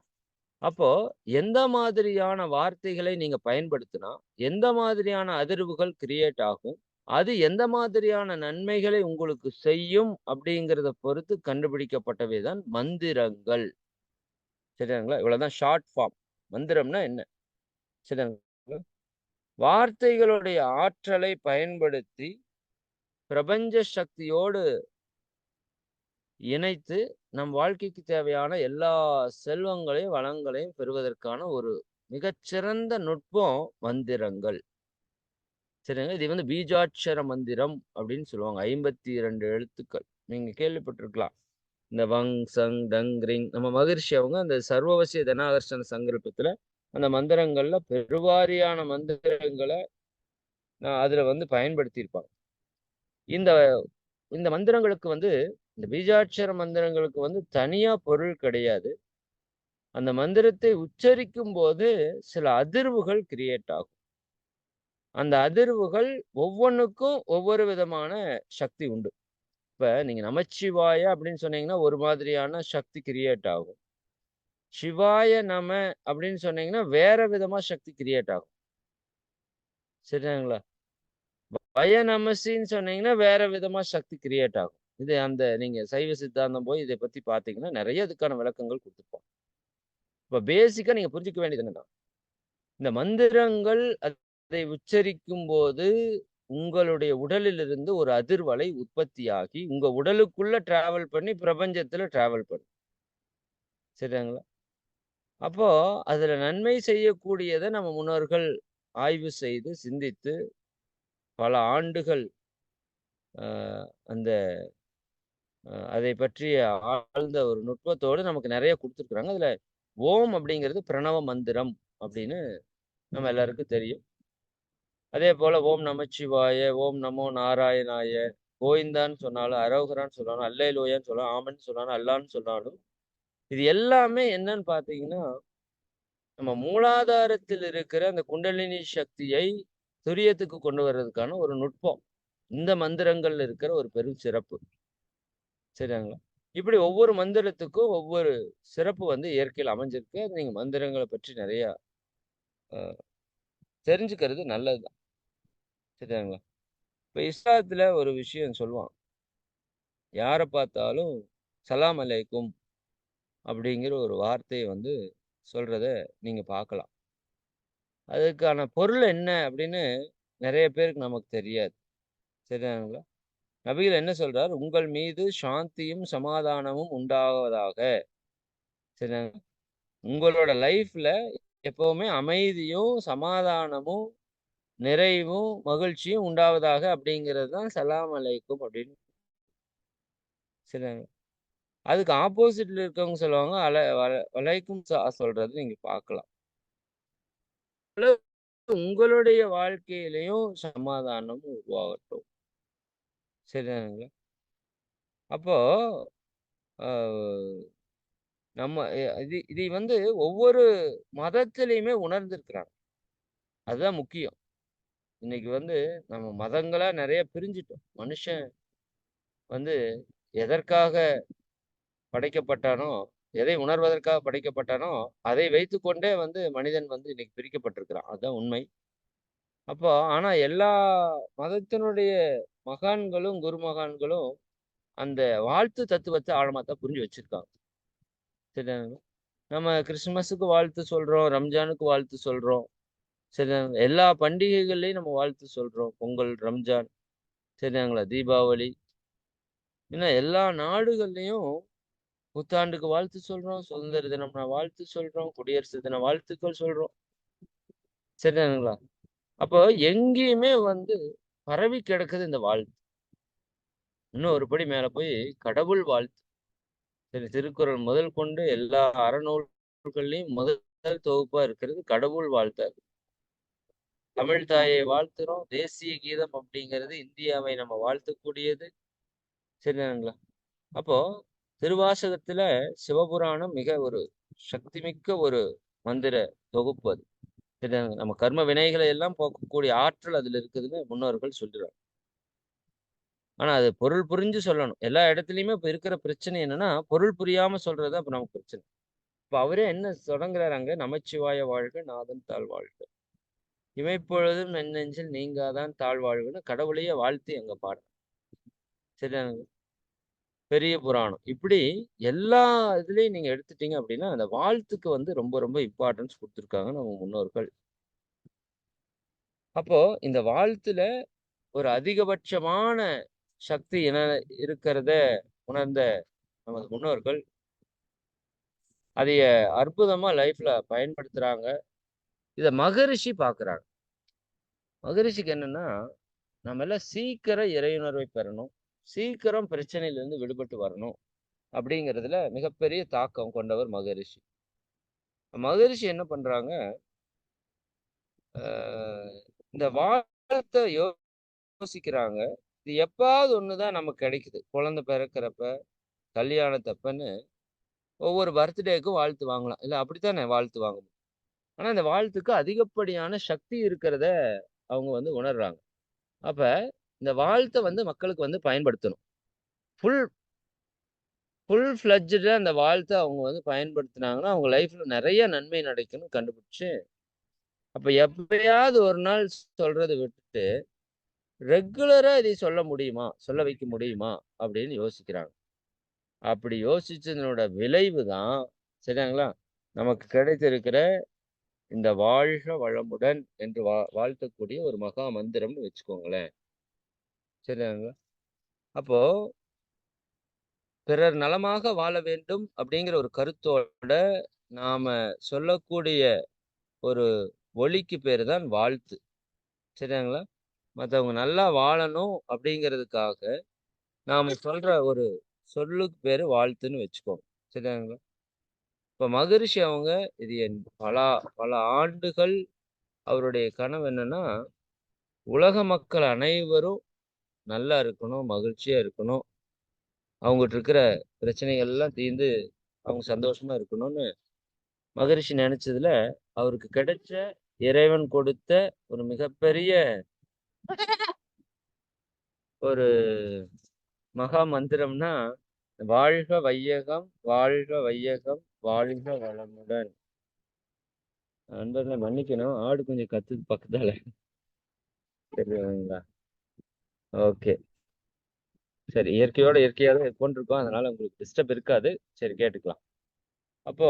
அப்போ எந்த மாதிரியான வார்த்தைகளை நீங்க பயன்படுத்தினா, எந்த மாதிரியான அதிர்வுகள் கிரியேட் ஆகும், அது எந்த மாதிரியான நன்மைகளை உங்களுக்கு செய்யும் அப்படிங்கிறத பொறுத்து கண்டுபிடிக்கப்பட்டவை தான் மந்திரங்கள். சரிங்களா? இவ்வளவுதான் ஷார்ட் ஃபார்ம். மந்திரம்னா என்ன? சரிங்களா? வார்த்தைகளுடைய ஆற்றலை பயன்படுத்தி பிரபஞ்ச சக்தியோடு இணைத்து நம் வாழ்க்கைக்கு தேவையான எல்லா செல்வங்களையும், வளங்களையும் பெறுவதற்கான ஒரு மிகச்சிறந்த நுட்பம் மந்திரங்கள். சரிங்க. இது பீஜாட்சர மந்திரம் அப்படின்னு சொல்லுவாங்க. 52 எழுத்துக்கள். நீங்க கேள்விப்பட்டிருக்கலாம். இந்த வங், சங், டங், ரிங் நம்ம மகரிஷி அவங்க அந்த சர்வவசிய தனாகர்ஷண சங்கல்பத்துல அந்த மந்திரங்கள்ல பெருவாரியான மந்திரங்கள அதுல பயன்படுத்தியிருப்பாங்க. இந்த இந்த மந்திரங்களுக்கு இந்த பீஜாட்சர மந்திரங்களுக்கு தனியா பொருள் கிடையாது. அந்த மந்திரத்தை உச்சரிக்கும்போது சில அதிர்வுகள் கிரியேட் ஆகும். அந்த அதிர்வுகள் ஒவ்வொன்னுக்கும் ஒவ்வொரு விதமான சக்தி உண்டு. இப்ப நீங்க நமச்சிவாய அப்படின்னு சொன்னீங்கன்னா, ஒரு மாதிரியான சக்தி கிரியேட் ஆகும். சிவாய நம அப்படின்னு சொன்னீங்கன்னா, வேற விதமா சக்தி கிரியேட் ஆகும். சரிங்களா? வய நமசின்னு சொன்னீங்கன்னா, வேற விதமா சக்தி கிரியேட் ஆகும். இது நீங்க சைவ சித்தாந்தம் போய் இத பத்தி பார்த்தீங்கன்னா, நெறைய இதுக்கான விளக்கங்கள் குடுத்திருப்பாங்க. இப்ப பேசிக்கா நீங்க புரிஞ்சுக்க வேண்டியது என்னன்னா, இந்த மந்திரங்கள் அதை உச்சரிக்கும்போது, உங்களுடைய உடலிலிருந்து ஒரு அதிர்வலை உற்பத்தியாகி, உங்க உடலுக்குள்ள டிராவல் பண்ணி பிரபஞ்சத்துல டிராவல் பண்ணும். சரிங்களா? அப்போ அதுல நன்மை செய்யக்கூடியத நம்ம முன்னோர்கள் ஆய்வு செய்து, சிந்தித்து, பல ஆண்டுகள் அ அந்த அதை பற்றி ஆழ்ந்த ஒரு நுட்பத்தோடு நமக்கு நிறைய கொடுத்துருக்குறாங்க. அதுல ஓம் அப்படிங்கிறது பிரணவ மந்திரம் அப்படின்னு நம்ம எல்லாருக்கும் தெரியும். அதே போல ஓம் நமச்சிவாய, ஓம் நமோ நாராயணாய, கோவிந்தான்னு சொன்னாலும், அரோகரான்னு சொன்னாலும், அல்லேலூயான்னு சொன்னாலும், ஆமன்னு சொன்னாலும், அல்லான்னு சொன்னாலும், இது எல்லாமே என்னன்னு பார்த்தீங்கன்னா, நம்ம மூலாதாரத்தில் இருக்கிற அந்த குண்டலினி சக்தியை துரியத்துக்கு கொண்டு வர்றதுக்கான ஒரு நுட்பம். இந்த மந்திரங்கள்ல இருக்கிற ஒரு பெரும் சிறப்பு. சரிங்களா? இப்படி ஒவ்வொரு மந்திரத்துக்கும் ஒவ்வொரு சிறப்பு வந்து இயற்கையில் அமைஞ்சிருக்கு. அது நீங்க மந்திரங்கள பற்றி நிறையா அ தெரிஞ்சுக்கிறது நல்லதுதான். சரிங்களா? இப்ப இஸ்லாத்துல ஒரு விஷயம் சொல்லுவான். யார பார்த்தாலும் சலாம் அலைக்கும் அப்படிங்கிற ஒரு வார்த்தைய வந்து சொல்றத நீங்க பார்க்கலாம். அதுக்கான பொருள் என்ன அப்படின்னு நெறைய பேருக்கு நமக்கு தெரியாது. சரிதானுங்களா? நபிகள் என்ன சொல்றார்? உங்கள் மீது சாந்தியும், சமாதானமும் உண்டாவதாக. சரிதாங்க. உங்களோட லைஃப்ல எப்பவுமே அமைதியும், சமாதானமும், நிறைவும், மகிழ்ச்சியும் உண்டாவதாக அப்படிங்கிறது தான் சலாம் அலைக்கும் அப்படின்னு. சரிதாங்க. அதுக்கு ஆப்போசிட்ல இருக்கவங்க சொல்லுவாங்க, வலைக்கும் சொல்றது நீங்க பார்க்கலாம். உங்களுடைய வாழ்க்கையிலயும் சமாதானம் உருவாகட்டும். சரிதானுங்களா? அப்போ அ நம்ம இதை வந்து ஒவ்வொரு மதத்திலயுமே உணர்ந்திருக்கிறாங்க. அதுதான் முக்கியம். இன்னைக்கு வந்து நம்ம மதங்களா நெறைய பிரிஞ்சுட்டோம். மனுஷன் வந்து எதற்காக படைக்கப்பட்டானோ, எதை உணர்வதற்காக படைக்கப்பட்டானோ, அதை வைத்துக்கொண்டே வந்து மனிதன் வந்து இன்னைக்கு பிரிக்கப்பட்டிருக்கிறான். அதுதான் உண்மை. அப்போ ஆனா எல்லா மதத்தினுடைய மகான்களும், குருமகான்களும் அந்த வாழ்த்து தத்துவத்த ஆழமா தான் புரிஞ்சு வச்சிருக்காங்க. சரிதானங்க. நம்ம கிறிஸ்துமஸுக்கு வாழ்த்து சொல்றோம், ரம்ஜானுக்கு வாழ்த்து சொல்றோம். சரிதானங்க. எல்லா பண்டிகைகள்லயும் நம்ம வாழ்த்து சொல்றோம். பொங்கல், ரம்ஜான், சரிதாங்களா? தீபாவளி, இன்னும் எல்லா நாடுகள்லயும் புத்தாண்டுக்கு வாழ்த்து சொல்றோம், சுதந்திர தினம் வாழ்த்து சொல்றோம், குடியரசு தின வாழ்த்துக்கள் சொல்றோம். சரிதானுங்களா? அப்போ எங்கேயுமே வந்து பரவி கிடக்குது இந்த வாழ்த்து. இன்னும் ஒரு படி மேல போய் கடவுள் வாழ்த்து. சரி, திருக்குறள் முதல் கொண்டு எல்லா அறநூல்கள்லயும் முதல் தொகுப்பா இருக்கிறது கடவுள் வாழ்த்து. தமிழ் தாயை வாழ்த்துறோம். தேசிய கீதம் அப்படிங்கிறது இந்தியாவை நம்ம வாழ்த்தக்கூடியது. சரிதானுங்களா? அப்போ திருவாசகத்துல சிவபுராணம் மிக ஒரு சக்திமிக்க ஒரு மந்திர தொகுப்பு அது. சரிதானுங்க. நம்ம கர்ம வினைகளை எல்லாம் போக்கக்கூடிய ஆற்றல் அதுல இருக்குதுன்னு முன்னோர்கள் சொல்றாங்க. ஆனா அது பொருள் புரிஞ்சு சொல்லணும். எல்லா இடத்துலயுமே இப்ப இருக்கிற பிரச்சனை என்னன்னா, பொருள் புரியாம சொல்றது அப்ப நமக்கு பிரச்சனை. இப்ப அவரே என்ன தொடங்குறாரு, நமச்சிவாய வாழ்க நாதன் தாழ் வாழ்க. இமைப்பொழுதும் என் நெஞ்சில் நீங்காதான் தாழ்வாழ்வுன்னு கடவுளையே வாழ்த்தி அங்க பாடுறோம். சரிதானுங்க. பெரிய புராணம். இப்படி எல்லா இதுலயும் நீங்க எடுத்துட்டீங்க அப்படின்னா, அந்த வாழ்த்துக்கு வந்து ரொம்ப ரொம்ப இம்பார்ட்டன்ஸ் குடுத்துருக்காங்க நம்ம முன்னோர்கள். அப்போ இந்த வாழ்த்துல ஒரு அதிகபட்சமான சக்தி என்ன இருக்கிறத உணர்ந்த நமது முன்னோர்கள், அதைய அற்புதமா லைஃப்ல பயன்படுத்துறாங்க. இத மகரிஷி பார்க்குறாங்க. மகரிஷிக்கு என்னன்னா, நம்ம எல்லாம் சீக்கிரம் இறையுணர்வை பெறணும். சீக்கிரம் பிரச்சனையிலிருந்து விடுபட்டு வரணும். அப்படிங்கிறதுல மிகப்பெரிய தாக்கம் கொண்டவர் மகரிஷி. மகரிஷி என்ன பண்றாங்க, இந்த வாழ்த்த யோசிக்கிறாங்க. இது எப்பாவது ஒண்ணுதான் நமக்கு கிடைக்குது. குழந்தை பிறக்கிறப்ப, கல்யாணத்தப்பன்னு ஒவ்வொரு பர்த்டேக்கும் வாழ்த்து வாங்கலாம். இல்ல அப்படித்தானே வாழ்த்து வாங்க முடியும். ஆனா இந்த வாழ்த்துக்கு அதிகப்படியான சக்தி இருக்கிறத அவங்க வந்து உணர்றாங்க. அப்ப இந்த வாழ்த்த வந்து மக்களுக்கு வந்து பயன்படுத்தணும். ஃபுல் ஃபுல் ஃப்ளட்ஜ்டா அந்த வாழ்த்த அவங்க வந்து பயன்படுத்தினாங்கன்னா, அவங்க லைஃப்ல நிறைய நன்மை நடக்கும்னு கண்டுபிடிச்சு, அப்ப எப்பயாவது ஒரு நாள் சொல்றத விட்டுட்டு, ரெகுலரா இதை சொல்ல முடியுமா? சொல்ல வைக்க முடியுமா? அப்படின்னு யோசிக்கிறாங்க. அப்படி யோசிச்சதனோட விளைவு தான், சரிங்களா? நமக்கு கிடைத்திருக்கிற இந்த வாழ்க வளமுடன் என்று வாழ்த்தக்கூடிய ஒரு மகா மந்திரம்னு வச்சுக்கோங்களேன். சரிங்களா? அப்போ பிறர் நலமாக வாழ வேண்டும் அப்படிங்கிற ஒரு கருத்தோட நாம சொல்லக்கூடிய ஒரு ஒலிக்கு பேரு தான் வாழ்த்து. சரிங்களா? மத்தவங்க நல்லா வாழணும் அப்படிங்கிறதுக்காக நாம சொல்ற ஒரு சொல்லுக்கு பேரு வாழ்த்துன்னு வச்சுக்கோங்க. சரியாங்களா? இப்ப மகரிஷி அவங்க இது பல பல ஆண்டுகள் அவருடைய கனவு என்னன்னா, உலக மக்கள் அனைவரும் நல்லா இருக்கணும், மகிழ்ச்சியா இருக்கணும். அவங்ககிட்ட இருக்கிற பிரச்சனைகள் எல்லாம் தீர்ந்து அவங்க சந்தோஷமா இருக்கணும்னு மகரிஷி நினைச்சதுல, அவருக்கு கிடைச்ச இறைவன் கொடுத்த ஒரு மிகப்பெரிய ஒரு மகா மந்திரம்னா, வாழ்க வையகம், வாழ்க வையகம், வாழ்க வளமுடன். நண்பர்களே மன்னிக்கணும். ஆடு கொஞ்சம் கத்துது பக்கத்தால. சரிங்களா? ஓகே. சரி. இயற்கையோட இயற்கையா தான் இருக்கோம். அதனால உங்களுக்கு டிஸ்டர்ப் இருக்காது. சரி கேட்டுக்கலாம். அப்போ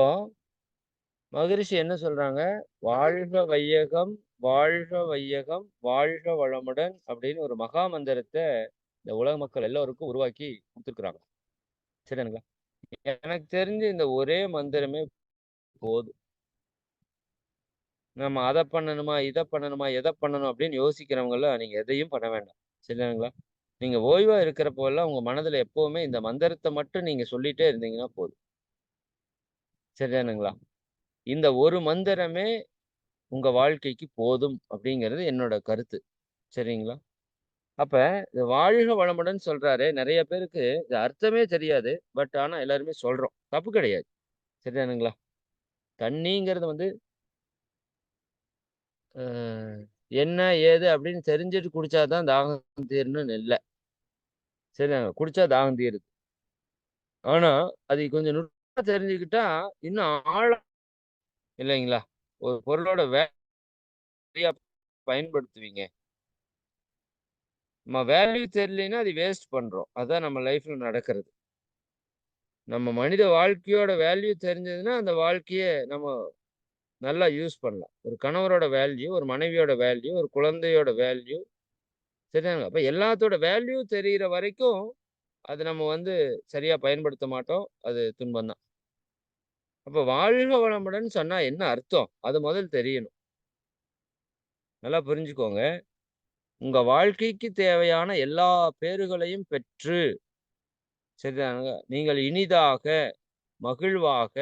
மகரிஷி என்ன சொல்றாங்க? வாழ்க வையகம், வாழ்க வையகம், வாழ்க வளமுடன் அப்படின்னு ஒரு மகா மந்திரத்த இந்த உலக மக்கள் எல்லோருக்கும் உருவாக்கி குடுத்துருக்காங்க. சரிங்களா? எனக்கு தெரிஞ்சு இந்த ஒரே மந்திரமே போதும். நம்ம அத பண்ணணுமா, இத பண்ணணுமா, எத பண்ணணும் அப்படின்னு யோசிக்கிறவங்கலாம் நீங்க எதையும் பண்ண வேண்டாம். சரிங்களா? நீங்க ஓய்வா இருக்கிறப்போலாம் உங்க மனதுல எப்பவுமே இந்த மந்திரத்த மட்டும் நீங்க சொல்லிட்டே இருந்தீங்கன்னா போதும். சரிதானுங்களா? இந்த ஒரு மந்திரமே உங்க வாழ்க்கைக்கு போதும் அப்படிங்கிறது என்னோட கருத்து. சரிங்களா? அப்ப இந்த வாழ்க வளமுடன் சொல்றாரே, நெறைய பேருக்கு இது அர்த்தமே தெரியாது. பட் ஆனா எல்லாருமே சொல்றோம். தப்பு கிடையாது. சரிதானுங்களா? தண்ணீங்கிறது வந்து அ என்ன, ஏது அப்படின்னு தெரிஞ்சுட்டு குடிச்சா தான் தாகம் தீரணும்னு இல்ல. சரிதாங்க. குடிச்சா தாகம் தீருது. ஆனா, அதை கொஞ்சம் நுட்பமா தெரிஞ்சுக்கிட்டா, இன்னும் இல்லைங்களா? ஒரு பொருளோட சரியா பயன்படுத்துவீங்க. நம்ம வேல்யூ தெரியலைன்னா, அது வேஸ்ட் பண்றோம். அதான் நம்ம லைஃப்ல நடக்கிறது. நம்ம மனித வாழ்க்கையோட வேல்யூ தெரிஞ்சதுன்னா, அந்த வாழ்க்கைய நம்ம நல்லா யூஸ் பண்ணலாம். ஒரு கணவரோட வேல்யூ, ஒரு மனைவியோட வேல்யூ, ஒரு குழந்தையோட வேல்யூ சரிதாங்க. அப்ப எல்லாத்தோட வேல்யூ தெரியிற வரைக்கும், அது நம்ம வந்து சரியா பயன்படுத்த மாட்டோம். அது துன்பம் தான். அப்ப வாழ்க வளமுடன் சொன்னா என்ன அர்த்தம்? அது முதல் தெரியணும். நல்லா புரிஞ்சுக்கோங்க. உங்க வாழ்க்கைக்கு தேவையான எல்லா பேறுகளையும் பெற்று, சரிதானங்க. நீங்கள் இனிதாக, மகிழ்வாக,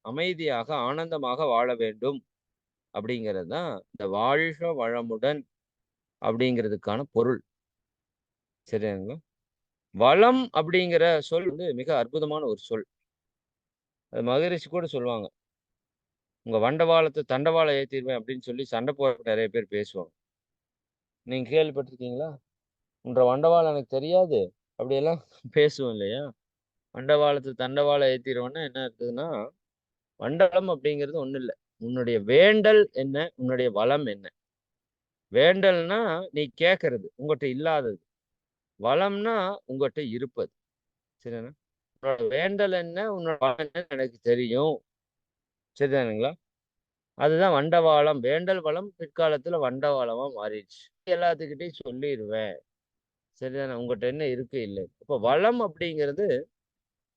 அமைதியாக, ஆனந்தமாக வாழ வேண்டும். அப்படிங்கிறது தான் இந்த வாழ்க வளமுடன் அப்படிங்கிறதுக்கான பொருள். சரியாங்களா? வளம் அப்படிங்கிற சொல் வந்து மிக அற்புதமான ஒரு சொல். அது மகரிஷி கூட சொல்லுவாங்க. உங்க வண்டவாளத்த தண்டவாளம் ஏத்திருவேன் அப்படின்னு சொல்லி சண்டை போட நெறைய பேர் பேசுவாங்க. நீங்க கேள்விப்பட்டிருக்கீங்களா? உன்ற வண்டவாளம் எனக்கு தெரியாது. அப்படியெல்லாம் பேசுவோம் இல்லையா? வண்டவாளத்த தண்டவாளம் ஏத்திருவேன்னா என்ன அர்த்தம்னா, வண்டவாளம் அப்படிங்கிறது ஒண்ணும் இல்ல. உன்னுடைய வேண்டல் என்ன? உன்னுடைய வளம் என்ன? வேண்டல்னா நீ கேட்கறது. உன்கிட்ட இல்லாதது. வளம்னா உன்கிட்ட இருப்பது. சரிதானே? உன்னோட வேண்டல் என்ன? உன்னோட வளம் என்னன்னு எனக்கு தெரியும். சரிதானுங்களா? அதுதான் வண்டவாளம். வேண்டல் வளம் பிற்காலத்துல வண்டவாளமா மாறிடுச்சு. எல்லாத்துக்கிட்டயும் சொல்லிருவேன். சரிதானே? உங்கட்ட என்ன இருக்கு, இல்லை. அப்ப வளம் அப்படிங்கிறது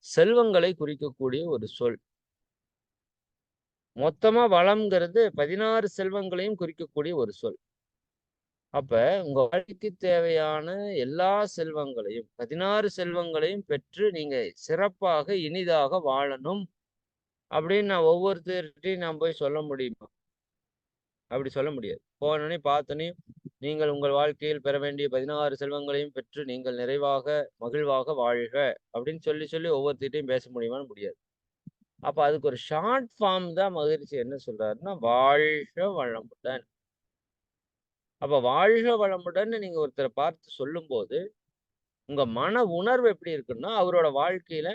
செல்வங்களை குறிக்கக்கூடிய ஒரு சொல். மொத்தமா வளம்ங்கிறது 16 செல்வங்களையும் குறிக்கக்கூடிய ஒரு சொல். அப்ப உங்க வாழ்க்கைக்கு தேவையான எல்லா செல்வங்களையும் 16 செல்வங்களையும் பெற்று நீங்க சிறப்பாக, இனிதாக வாழணும் அப்படின்னு நான் ஒவ்வொருத்தர்கிட்டயும் நான் போய் சொல்ல முடியுமா? அப்படி சொல்ல முடியாது. போனோனே பார்த்தோனே, நீங்கள் உங்கள் வாழ்க்கையில் பெற வேண்டிய 16 செல்வங்களையும் பெற்று நீங்கள் நிறைவாக, மகிழ்வாக வாழ்க அப்படின்னு சொல்லி சொல்லி ஒவ்வொருத்தர்கிட்டயும் பேச முடியுமான்னு முடியாது. அப்ப அதுக்கு ஒரு ஷார்ட் ஃபார்ம் தான் மகிழ்ச்சி என்ன சொல்றாருன்னா, வாழ்க வளமுடன். அப்ப வாழ்க வளமுடன்னு நீங்க ஒருத்தர பார்த்து சொல்லும்போது, உங்க மன உணர்வு எப்படி இருக்குன்னா, அவரோட வாழ்க்கையில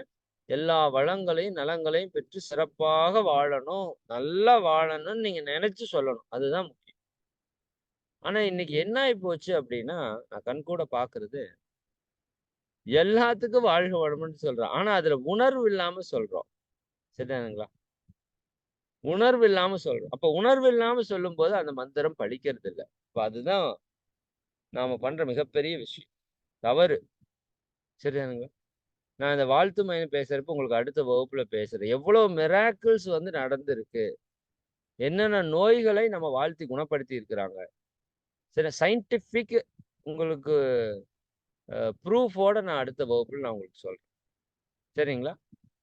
எல்லா வளங்களையும், நலங்களையும் பெற்று சிறப்பாக வாழணும், நல்லா வாழணும்னு நீங்க நெனச்சு சொல்லணும். அதுதான் முக்கியம். ஆனா இன்னைக்கு என்ன ஆயி போச்சு அப்படின்னா, நான் கண்கூட பார்க்கிறது, எல்லாத்துக்கும் வாழ்க வளமுடன்னு சொல்றோம். ஆனா அதுல உணர்வு இல்லாம சொல்றோம். சரிதானுங்களா? உணர்வு இல்லாம சொல்றோம். அப்ப உணர்வு இல்லாம சொல்லும்போது அந்த மந்திரம் பலிக்கிறது இல்ல. அப்ப அதுதான் நாம பண்ற மிகப்பெரிய விஷயம். தவறு. சரிதானுங்களா? நான் இந்த வாழ்த்து மயம் பேசுறப்ப உங்களுக்கு அடுத்த வகுப்புல பேசுறேன். எவ்வளவு மிராக்கிள்ஸ் வந்து நடந்திருக்கு. என்னென்ன நோய்களை நம்ம வாழ்த்தி குணப்படுத்தி இருக்கிறாங்க. சரி சயின்டிஃபிக் உங்களுக்கு ப்ரூஃபோட நான் அடுத்த வகுப்புல நான் உங்களுக்கு சொல்றேன். சரிங்களா?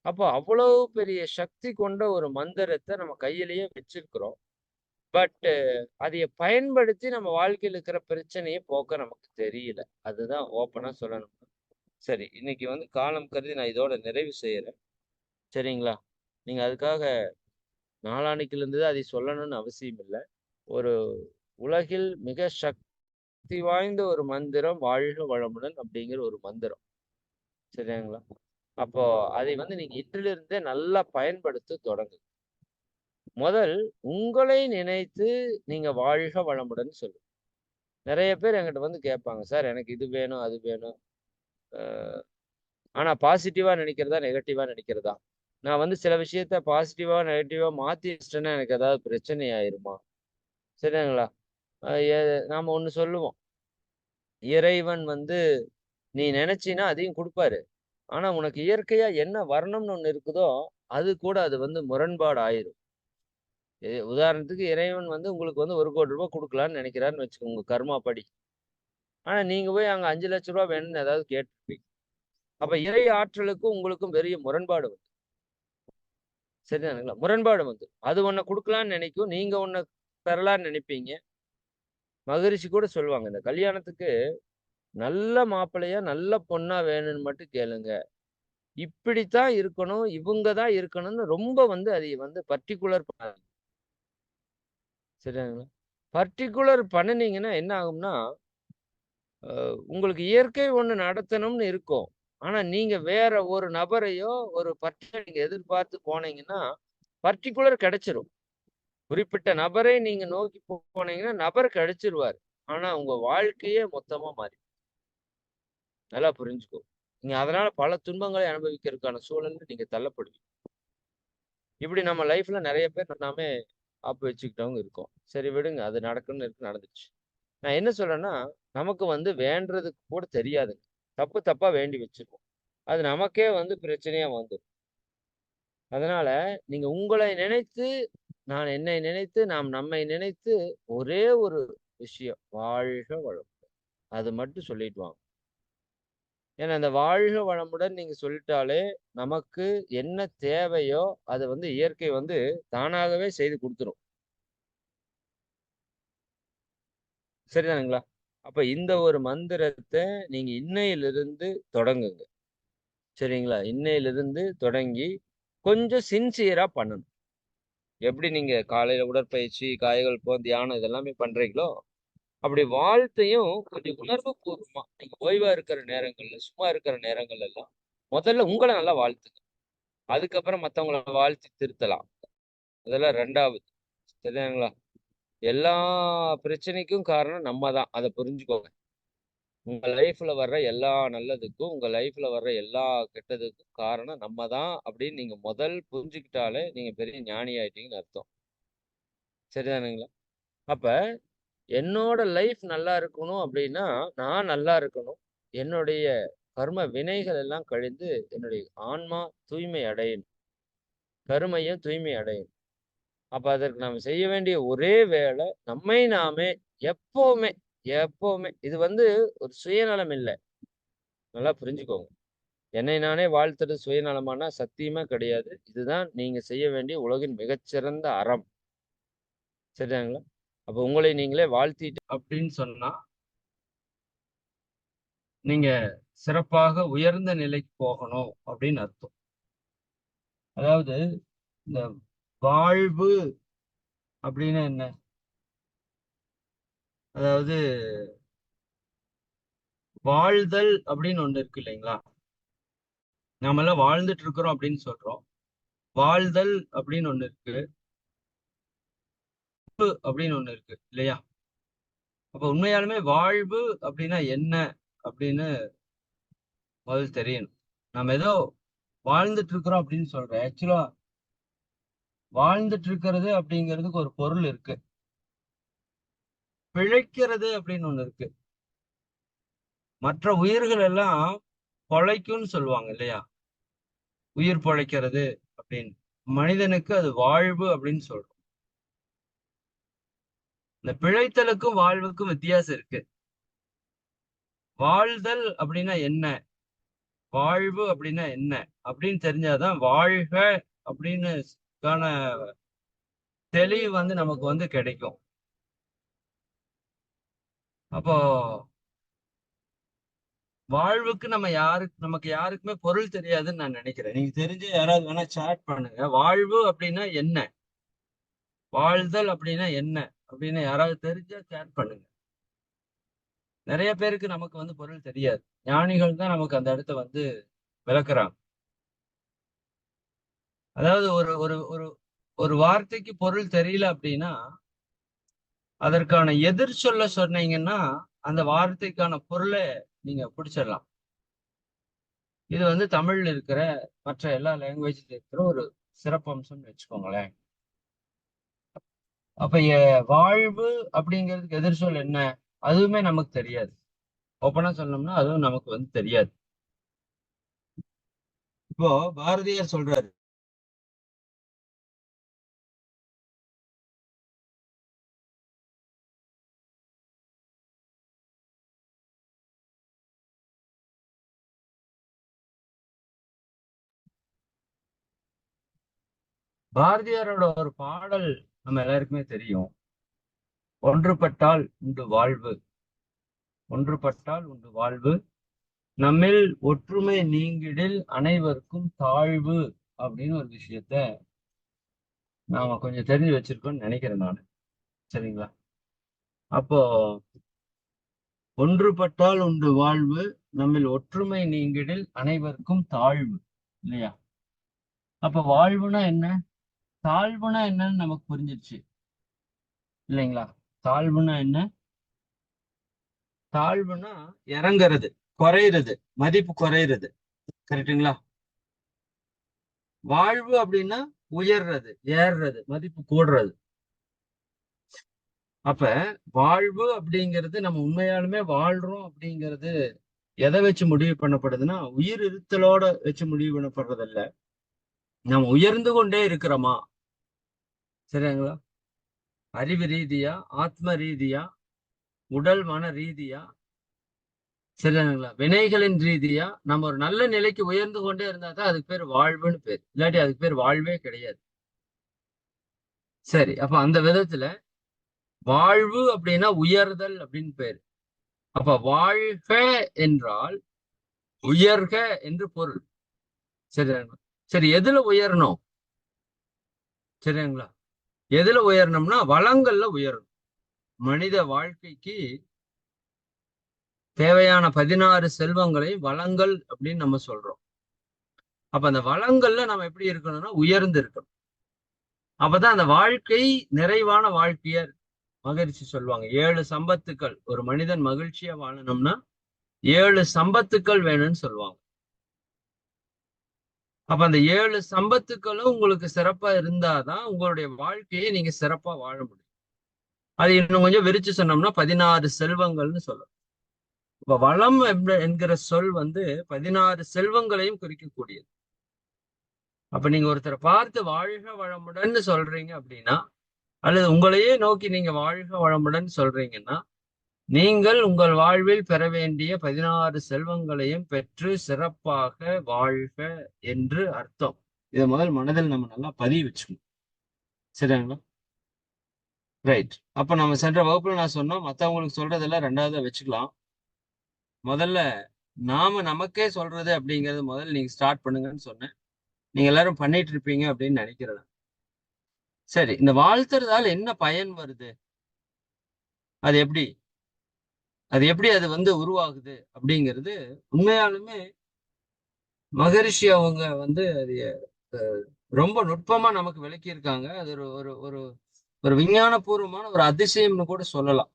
அப்போ அவ்வளவு பெரிய சக்தி கொண்ட ஒரு மந்திரத்தை நம்ம கையிலேயே வச்சிருக்கிறோம். பட் அதைய பயன்படுத்தி நம்ம வாழ்க்கையில இருக்கிற பிரச்சனைய போக்க நமக்கு தெரியல. அதுதான் ஓப்பனா சொல்லணும். சரி, இன்னைக்கு வந்து காலம் கருதி நான் இதோட நிறைவு செய்யறேன். சரிங்களா? நீங்க அதுக்காக நாளான்னைக்குல இருந்து அதை சொல்லணும்னு அவசியம் இல்ல. ஒரு உலகில் மிக சக்தி வாய்ந்த ஒரு மந்திரம் வாழ்க வளமுடன் அப்படிங்கிற ஒரு மந்திரம். சரிங்களா? அப்போ அதை வந்து நீங்க இன்றிலிருந்தே நல்லா பயன்படுத்த தொடங்குங்க. முதல் உங்களை நினைத்து நீங்க வாழ்க வளமுடன் சொல்லுங்க. நெறைய பேர் என்கிட்ட வந்து கேட்பாங்க, "சார் எனக்கு இது வேணும், அது வேணும்." அ ஆனா பாசிட்டிவா நினைக்கிறதா, நெகட்டிவா நினைக்கிறதா? நான் வந்து சில விஷயத்த பாசிட்டிவா, நெகட்டிவா மாத்தி வச்சுட்டேன்னா எனக்கு ஏதாவது பிரச்சனை ஆயிருமா? சரிங்களா? அ எ நாம ஒண்ணு சொல்லுவோம். இறைவன் வந்து நீ நெனச்சீன்னா அதையும் குடுப்பாரு. ஆனா உனக்கு இயற்கையா என்ன வரணும்னு ஒண்ணு இருக்குதோ, அது கூட அது வந்து முரண்பாடு ஆயிரும். உதாரணத்துக்கு இறைவன் வந்து உங்களுக்கு வந்து ரூ. 1,00,00,000 குடுக்கலான்னு நெனைக்கிறாருன்னு வச்சுக்கோங்க, உங்க கர்மா படி. ஆனா நீங்க போய் அங்க ரூ. 5,00,000 வேணும்னு ஏதாவது கேட்டுருப்பீங்க. அப்ப இறை ஆற்றலுக்கும் உங்களுக்கும் பெரிய முரண்பாடு வரும். சரிதானுங்களா? முரண்பாடு வந்துரும். அது ஒண்ண குடுக்கலான்னு நெனைக்கும். நீங்க ஒண்ண பெறலான்னு நெனைப்பீங்க. மகரிஷி கூட சொல்லுவாங்க, இந்த கல்யாணத்துக்கு நல்ல மாப்பிள்ளையா, நல்ல பொண்ணா வேணும்னு மட்டும் கேளுங்க. இப்படித்தான் இருக்கணும், இவங்க தான் இருக்கணும்னு ரொம்ப வந்து அதை வந்து பர்ட்டிகுலர் பண்ணாதீங்க. சரியாங்களா? பர்ட்டிகுலர் பண்ணுனீங்கன்னா என்ன ஆகும்னா, உங்களுக்கு இயற்கை ஒண்ணு நடத்தணும்னு இருக்கும். ஆனா நீங்க வேற ஒரு நபரையோ, ஒரு பர்சன நீங்க எதிர்பார்த்து போனீங்கன்னா, பர்ட்டிகுலர் கிடைச்சிரும். குறிப்பிட்ட நபரை நீங்க நோக்கி போனீங்கன்னா, நபர் கிடைச்சிருவாரு. ஆனா உங்க வாழ்க்கையே மொத்தமா மாறிரும். நல்லா புரிஞ்சுக்கோ. நீங்க அதனால பல துன்பங்களை அனுபவிக்கிறதுக்கான சூழல்ல நீங்க தள்ளப்படுவீங்க. இப்படி நம்ம லைஃப்ல நெறைய பேர் நாமே ஆப்பு வச்சுக்கிட்டவங்க இருக்கோம். சரி விடுங்க. அது நடக்கும்னு இருக்கு நடந்துருச்சு. நான் என்ன சொல்றேன்னா, நமக்கு வந்து வேண்டுறதுக்கு கூட தெரியாதுங்க. தப்பு தப்பா வேண்டி வச்சிருக்கோம். அது நமக்கே வந்து பிரச்சனையா வந்துரும். அதனால நீங்க உங்களை நினைத்து, நான் என்னை நினைத்து, நாம் நம்மை நினைத்து ஒரே ஒரு விஷயம். வாழ்க வளம். அது மட்டும் சொல்லிட்டு வாங்க. ஏன்னா, அந்த வாழ்க வளமுடன் நீங்க சொல்லிட்டாலே, நமக்கு என்ன தேவையோ, அத வந்து இயற்கை வந்து தானாகவே செய்து குடுத்துரும். சரிதானுங்களா? அப்ப இந்த ஒரு மந்திரத்த நீங்க இன்னையிலிருந்து தொடங்குங்க. சரிங்களா? இன்னையிலிருந்து தொடங்கி, கொஞ்சம் சின்சியரா பண்ணணும். எப்படி நீங்க காலையில உடற்பயிற்சி, காய்கள் தியானம் இது எல்லாமே பண்றீங்களோ, அப்படி வாழ்த்தையும் கொஞ்சம் உணர்வு பூர்வமா, நீங்க ஓய்வா இருக்கிற நேரங்கள்ல, சும்மா இருக்கிற நேரங்கள்ல எல்லாம், முதல்ல உங்கள நல்லா வாழ்த்துங்க. அதுக்கப்புறம் மத்தவங்கள வாழ்த்தி திருத்தலாம். அதெல்லாம் 2வது. சரிங்களா? எல்லா பிரச்சனைக்கும் காரணம் நம்ம தான். அத புரிஞ்சுக்கோங்க. உங்க லைஃப்ல வர்ற எல்லா நல்லதுக்கும், உங்க லைஃப்ல வர்ற எல்லா கெட்டதுக்கும் காரணம் நம்ம தான் அப்படின்னு நீங்க முதல் புரிஞ்சுக்கிட்டாலே, நீங்க பெரிய ஞானி ஆயிட்டீங்கன்னு அர்த்தம். சரிதானுங்களா? அப்ப என்னோட லைஃப் நல்லா இருக்கணும் அப்படின்னா, நான் நல்லா இருக்கணும். என்னுடைய கர்ம வினைகள் எல்லாம் கழிந்து, என்னுடைய ஆன்மா தூய்மை அடையணும். கருமையும் தூய்மை அடையணும். அப்ப அதற்கு நாம செய்ய வேண்டிய ஒரே வேலை, நம்மை நாமே எப்பவுமே, எப்பவுமே இது வந்து ஒரு சுயநலம் இல்ல. நல்லா புரிஞ்சுக்கோங்க. என்னை நானே வாழ்த்துறது சுயநலமானா சத்தியமா கிடையாது. இதுதான் நீங்க செய்ய வேண்டிய உலகின் மிகச்சிறந்த அறம். சரிதாங்களா? அப்ப உங்களை நீங்களே வாழ்த்திட்டு அப்படின்னு சொன்னா, நீங்க சிறப்பாக உயர்ந்த நிலைக்கு போகணும் அப்படின்னு அர்த்தம். அதாவது இந்த வாழ்வு அப்படின்னு என்ன? அதாவது வாழ்தல் அப்படின்னு ஒண்ணு இருக்கு இல்லைங்களா? நாமெல்லாம் வாழ்ந்துட்டு இருக்கிறோம் அப்படின்னு சொல்றோம். வாழ்தல் அப்படின்னு ஒண்ணு இருக்கு. அப்படின்னு ஒண்ணு இருக்கு இல்லையா? அப்ப உண்மையாலுமே வாழ்வு அப்படின்னா என்ன அப்படின்னு முதல்ல தெரியணும். நம்ம ஏதோ வாழ்ந்துட்டு இருக்கிறோம் அப்படின்னு சொல்றேன். ஆக்சுவலா வாழ்ந்துட்டு இருக்கிறது அப்படிங்கிறதுக்கு ஒரு பொருள் இருக்கு. பிழைக்கிறது அப்படின்னு ஒண்ணு இருக்கு. மற்ற உயிர்கள் எல்லாம் பொழைக்கும்னு சொல்லுவாங்க இல்லையா? உயிர் பொழைக்கிறது அப்படின்னு. மனிதனுக்கு அது வாழ்வு அப்படின்னு சொல்றோம். இந்த பிழைத்தலுக்கும் வாழ்வுக்கும் வித்தியாசம் இருக்கு. வாழ்தல் அப்படின்னா என்ன வாழ்வு அப்படின்னா என்ன அப்படின்னு தெரிஞ்சாதான் வாழ்க அப்படின்னு தெளிவு வந்து நமக்கு வந்து கிடைக்கும். அப்போ வாழ்வுக்கு நமக்கு யாருக்குமே பொருள் தெரியாதுன்னு நான் நினைக்கிறேன். நீங்க தெரிஞ்சு யாராவது வேணா சேட் பண்ணுங்க. வாழ்வு அப்படின்னா என்ன, வாழ்தல் அப்படின்னா என்ன அப்படின்னு யாராவது தெரிஞ்சா சேட் பண்ணுங்க. நிறைய பேருக்கு நமக்கு வந்து பொருள் தெரியாது. ஞானிகள் தான் நமக்கு அந்த இடத்த வந்து விளக்குறாங்க. அதாவது ஒரு ஒரு ஒரு ஒரு வார்த்தைக்கு பொருள் தெரியல அப்படின்னா அதற்கான எதிர் சொல்ல சொன்னீங்கன்னா அந்த வார்த்தைக்கான பொருளை நீங்க பிடிச்சிடலாம். இது வந்து தமிழ்ல இருக்கிற மற்ற எல்லா லாங்குவேஜ்ல இருக்கிற ஒரு சிறப்பம்சம்னு வச்சுக்கோங்களேன். அப்ப வாழ்வு அப்படிங்கிறதுக்கு எதிர்சொல் என்ன, அதுவுமே நமக்கு தெரியாது. ஓப்பனா சொல்லணும்னா அதுவும் நமக்கு வந்து தெரியாது. இப்போ பாரதியார் சொல்றாரு, பாரதியாரோட ஒரு பாடல் நம்ம எல்லாருக்குமே தெரியும். ஒன்றுபட்டால் உண்டு வாழ்வு, ஒன்றுபட்டால் உண்டு வாழ்வு, நம்மில் ஒற்றுமை நீங்கிடில் அனைவருக்கும் தாழ்வு அப்படின்னு ஒரு விஷயத்த நாம கொஞ்சம் தெரிஞ்சு வச்சிருக்கோம்னு நினைக்கிறேன் நான். சரிங்களா? அப்போ ஒன்றுபட்டால் உண்டு வாழ்வு, நம்மில் ஒற்றுமை நீங்கிடில் அனைவருக்கும் தாழ்வு, இல்லையா? அப்ப வாழ்வுனா என்ன, தாழ்வுனா என்னன்னு நமக்கு புரிஞ்சிருச்சு இல்லைங்களா? தாழ்வுனா என்ன, தாழ்வுனா இறங்குறது, குறையிறது, மதிப்பு குறையிறது. கரெக்டுங்களா? வாழ்வு அப்படின்னா உயர்றது, ஏறுறது, மதிப்பு கூடுறது. அப்ப வாழ்வு அப்படிங்கிறது நம்ம உண்மையாலுமே வாழ்றோம் அப்படிங்கிறது எதை வச்சு முடிவு பண்ணப்படுதுன்னா உயிர் இருத்தலோட வச்சு முடிவு பண்ணப்படுறது இல்ல. நம்ம உயர்ந்து கொண்டே இருக்கிறோமா, சரிங்களா? அறிவு ரீதியா, ஆத்ம ரீதியா, உடல் மன ரீதியா, சரிங்களா, வினைகளின் ரீதியா நம்ம ஒரு நல்ல நிலைக்கு உயர்ந்து கொண்டே இருந்தா தான் அதுக்கு பேர் வாழ்வுன்னு பேர். இல்லாட்டி அதுக்கு பேர் வாழ்வே கிடையாது. சரி, அப்ப அந்த விதத்துல வாழ்வு அப்படின்னா உயர்தல் அப்படின்னு பேரு. அப்ப வாழ்க என்றால் உயர்க என்று பொருள். சரிங்களா? சரி, எதுல உயரணும்? சரிங்களா? எதுல உயரணும்னா வளங்கள்ல உயரணும். மனித வாழ்க்கைக்கு தேவையான 16 செல்வங்களை வளங்கள் அப்படின்னு நம்ம சொல்றோம். அப்ப அந்த வளங்கள்ல நம்ம எப்படி இருக்கணும்னா உயர்ந்து இருக்கணும். அப்பதான் அந்த வாழ்க்கை நிறைவான வாழ்க்கைய மகிழ்ச்சி சொல்லுவாங்க. 7 சம்பத்துக்கள், ஒரு மனிதன் மகிழ்ச்சியா வாழணும்னா 7 சம்பத்துக்கள் வேணும்னு சொல்லுவாங்க. அப்ப அந்த 7 சம்பத்துக்களும் உங்களுக்கு சிறப்பா இருந்தாதான் உங்களுடைய வாழ்க்கையை நீங்க சிறப்பா வாழ முடியும். அது இன்னும் கொஞ்சம் விரிச்சு சொன்னோம்னா 16 செல்வங்கள்னு சொல்லலாம். இப்ப வளம் என்கிற சொல் வந்து 16 செல்வங்களையும் குறிக்கக்கூடியது. அப்ப நீங்க ஒருத்தரை பார்த்து வாழ்க வளமுடன் சொல்றீங்க அப்படின்னா, அல்லது உங்களையே நோக்கி நீங்க வாழ்க வளமுடன் சொல்றீங்கன்னா, நீங்கள் உங்கள் வாழ்வில் பெற வேண்டிய 16 செல்வங்களையும் பெற்று சிறப்பாக வாழ்க என்று அர்த்தம். இதை முதல் மனதில் நம்ம நல்லா பதிவு வச்சுக்கணும். சரிங்களா? ரைட். அப்ப நம்ம சென்ற வகுப்புல நான் சொன்னோம், மத்தவங்களுக்கு சொல்றதெல்லாம் ரெண்டாவதா வச்சுக்கலாம். முதல்ல நாம நமக்கே சொல்றது அப்படிங்கறது முதல்ல நீங்க ஸ்டார்ட் பண்ணுங்கன்னு சொன்னேன். நீங்க எல்லாரும் பண்ணிட்டு இருப்பீங்க அப்படின்னு நினைக்கிறேன். சரி, இந்த வாழ்த்துறதால என்ன பயன் வருது, அது எப்படி அது வந்து உருவாகுது அப்படிங்கிறது உண்மையாலுமே மகரிஷி அவங்க வந்து அது ரொம்ப நுட்பமா நமக்கு விளக்கி இருக்காங்க. அது ஒரு ஒரு ஒரு ஒரு விஞ்ஞானபூர்வமான ஒரு அதிசயம்னு கூட சொல்லலாம்.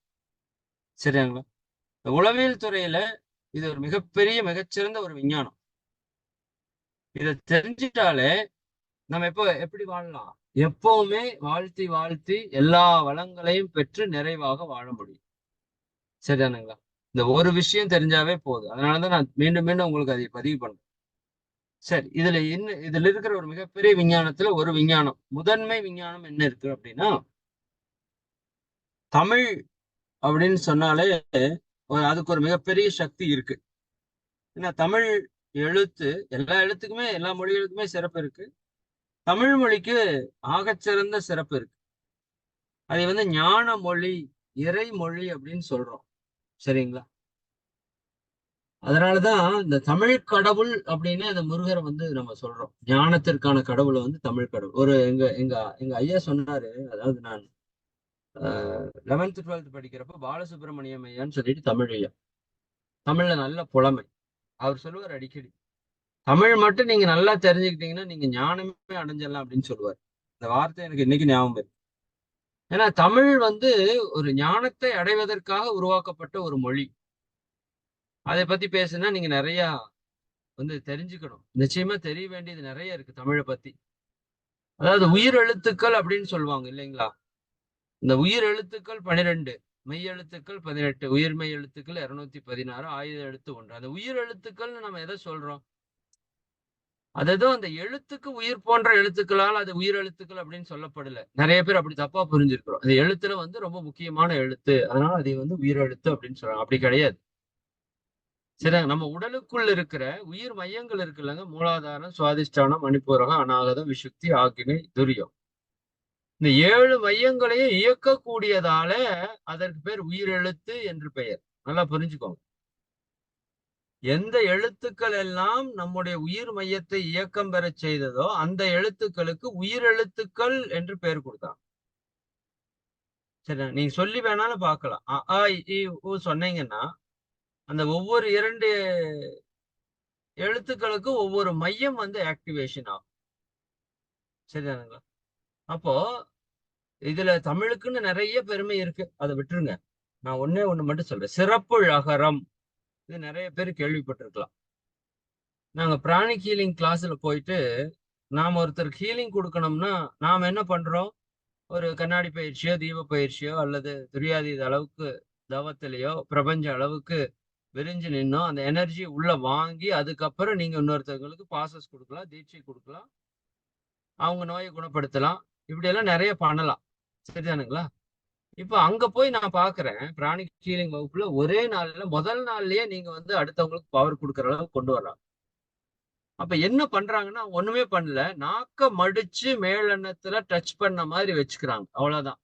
சரிங்களா? உளவியல் துறையில இது ஒரு மிகச்சிறந்த ஒரு விஞ்ஞானம். இதை தெரிஞ்சிட்டாலே நம்ம எப்படி வாழலாம், எப்பவுமே வாழ்த்தி வாழ்த்தி எல்லா வளங்களையும் பெற்று நிறைவாக வாழ முடியும். சரிதானுங்களா? இந்த ஒரு விஷயம் தெரிஞ்சாவே போதும். அதனாலதான் நான் மீண்டும் மீண்டும் உங்களுக்கு அதை பதிவு பண்றேன். சரி, இதுல இருக்கிற ஒரு மிகப்பெரிய விஞ்ஞானத்துல ஒரு விஞ்ஞானம், முதன்மை விஞ்ஞானம் என்ன இருக்கு அப்படின்னா, தமிழ் அப்படின்னு சொன்னாலே அதுக்கு ஒரு மிகப்பெரிய சக்தி இருக்கு. ஏன்னா தமிழ் எழுத்து, எல்லா எழுத்துக்குமே எல்லா மொழிகளுக்குமே சிறப்பு இருக்கு. தமிழ் மொழிக்கு ஆகச்சிறந்த சிறப்பு இருக்கு. அதை வந்து ஞான மொழி, இறை மொழி அப்படின்னு சொல்றோம். சரிங்களா? அதனாலதான் இந்த தமிழ் கடவுள் அப்படின்னு அந்த முருகரை வந்து நம்ம சொல்றோம். ஞானத்திற்கான கடவுளை வந்து தமிழ் கடவுள். ஒரு எங்க எங்க எங்க ஐயா சொன்னாரு. அதாவது நான் 11th 12th படிக்கிறப்ப பாலசுப்ரமணியம் ஐயான்னு சொல்லிட்டு தமிழ் ஐயா, தமிழ்ல நல்ல புலமை. அவர் சொல்லுவார் அடிக்கடி, தமிழ் மட்டும் நீங்க நல்லா தெரிஞ்சுக்கிட்டீங்கன்னா நீங்க ஞானமே அடைஞ்சிடலாம் அப்படின்னு சொல்லுவார். இந்த வார்த்தை எனக்கு இன்னைக்கு ஞாபகம் இருக்கு. ஏன்னா தமிழ் வந்து ஒரு ஞானத்தை அடைவதற்காக உருவாக்கப்பட்ட ஒரு மொழி. அதை பத்தி பேசுனா நீங்க நிறைய வந்து தெரிஞ்சுக்கணும். நிச்சயமா தெரிய வேண்டியது நிறைய இருக்கு தமிழை பத்தி. அதாவது உயிர் எழுத்துக்கள் அப்படின்னு சொல்லுவாங்க இல்லைங்களா? இந்த உயிர் எழுத்துக்கள் 12, மெய் எழுத்துக்கள் 18, உயிர்மெய் எழுத்துக்கள் 216, ஆயுத எழுத்து 1. அந்த உயிர் எழுத்துக்கள்னு நம்ம எதை சொல்றோம்? அதுதான் அந்த எழுத்துக்கு உயிர் போன்ற எழுத்துக்களால் அது உயிர் எழுத்துக்கள் அப்படின்னு சொல்லப்படல. நிறைய பேர் அப்படி தப்பா புரிஞ்சிருக்கிறோம். அந்த எழுத்துல வந்து ரொம்ப முக்கியமான எழுத்து, அதனால அதை வந்து உயிர் எழுத்து அப்படின்னு சொல்றாங்க. அப்படி கிடையாது. சரி, நம்ம உடலுக்குள் இருக்கிற உயிர் மையங்கள் இருக்குல்லங்க, மூலாதாரம், சுவாதிஷ்டானம், மணிப்பூரகம், அநாகதம், விசுக்தி, ஆக்கினை, துரியம். இந்த 7 மையங்களையும் இயக்கக்கூடியதால அதற்கு பேர் உயிரெழுத்து என்று பெயர். நல்லா புரிஞ்சுக்கோங்க. எந்த எழுத்துக்கள் எல்லாம் நம்முடைய உயிர் மையத்தை இயக்கம் பெற செய்ததோ அந்த எழுத்துக்களுக்கு உயிரெழுத்துக்கள் என்று பெயர் கொடுத்தாங்க. சரி, நீங்க சொல்லி வேணாலும் பார்க்கலாம். அ, ஆ, இ, உ சொன்னீங்கன்னா அந்த ஒவ்வொரு 2 எழுத்துக்களுக்கும் ஒவ்வொரு மையம் வந்து ஆக்டிவேஷன் ஆகும். சரிதானுங்களா? அப்போ இதுல தமிழுக்குன்னு நிறைய பெருமை இருக்கு, அதை விட்டுருங்க. நான் ஒண்ணே ஒண்ணு மட்டும் சொல்றேன். சிறப்பு ழகரம். இது நிறைய பேர் கேள்விப்பட்டிருக்கலாம். நாங்க பிராணிக் ஹீலிங் கிளாஸ்ல போயிட்டு நாம ஒருத்தருக்கு ஹீலிங் கொடுக்கணும்னா நாம என்ன பண்றோம்? ஒரு கண்ணாடி பயிற்சியோ, தீப பயிற்சியோ, அல்லது துரியாதீத அளவுக்கு தவத்திலேயோ பிரபஞ்ச அளவுக்கு விரிஞ்சு நின்னோம் அந்த எனர்ஜி உள்ள வாங்கி அதுக்கப்புறம் நீங்க இன்னொருத்தவங்களுக்கு பாசஸ் கொடுக்கலாம், தீட்சை கொடுக்கலாம், அவங்க நோயை குணப்படுத்தலாம். இப்படி எல்லாம் நிறைய பண்ணலாம். சரிதானுங்களா? இப்ப அங்க போய் நான் பாக்குறேன், பிராணிக் ஹீலிங் வகுப்புல ஒரே நாள்ல முதல் நாள்லயே நீங்க வந்து அடுத்தவங்களுக்கு பவர் கொடுக்கற அளவுக்கு கொண்டு வரலாம். அப்ப என்ன பண்றாங்கன்னா ஒண்ணுமே பண்ணல, நாக்க மடிச்சு மேலெண்ணத்துல டச் பண்ண மாதிரி வச்சுக்கிறாங்க, அவ்வளவுதான்.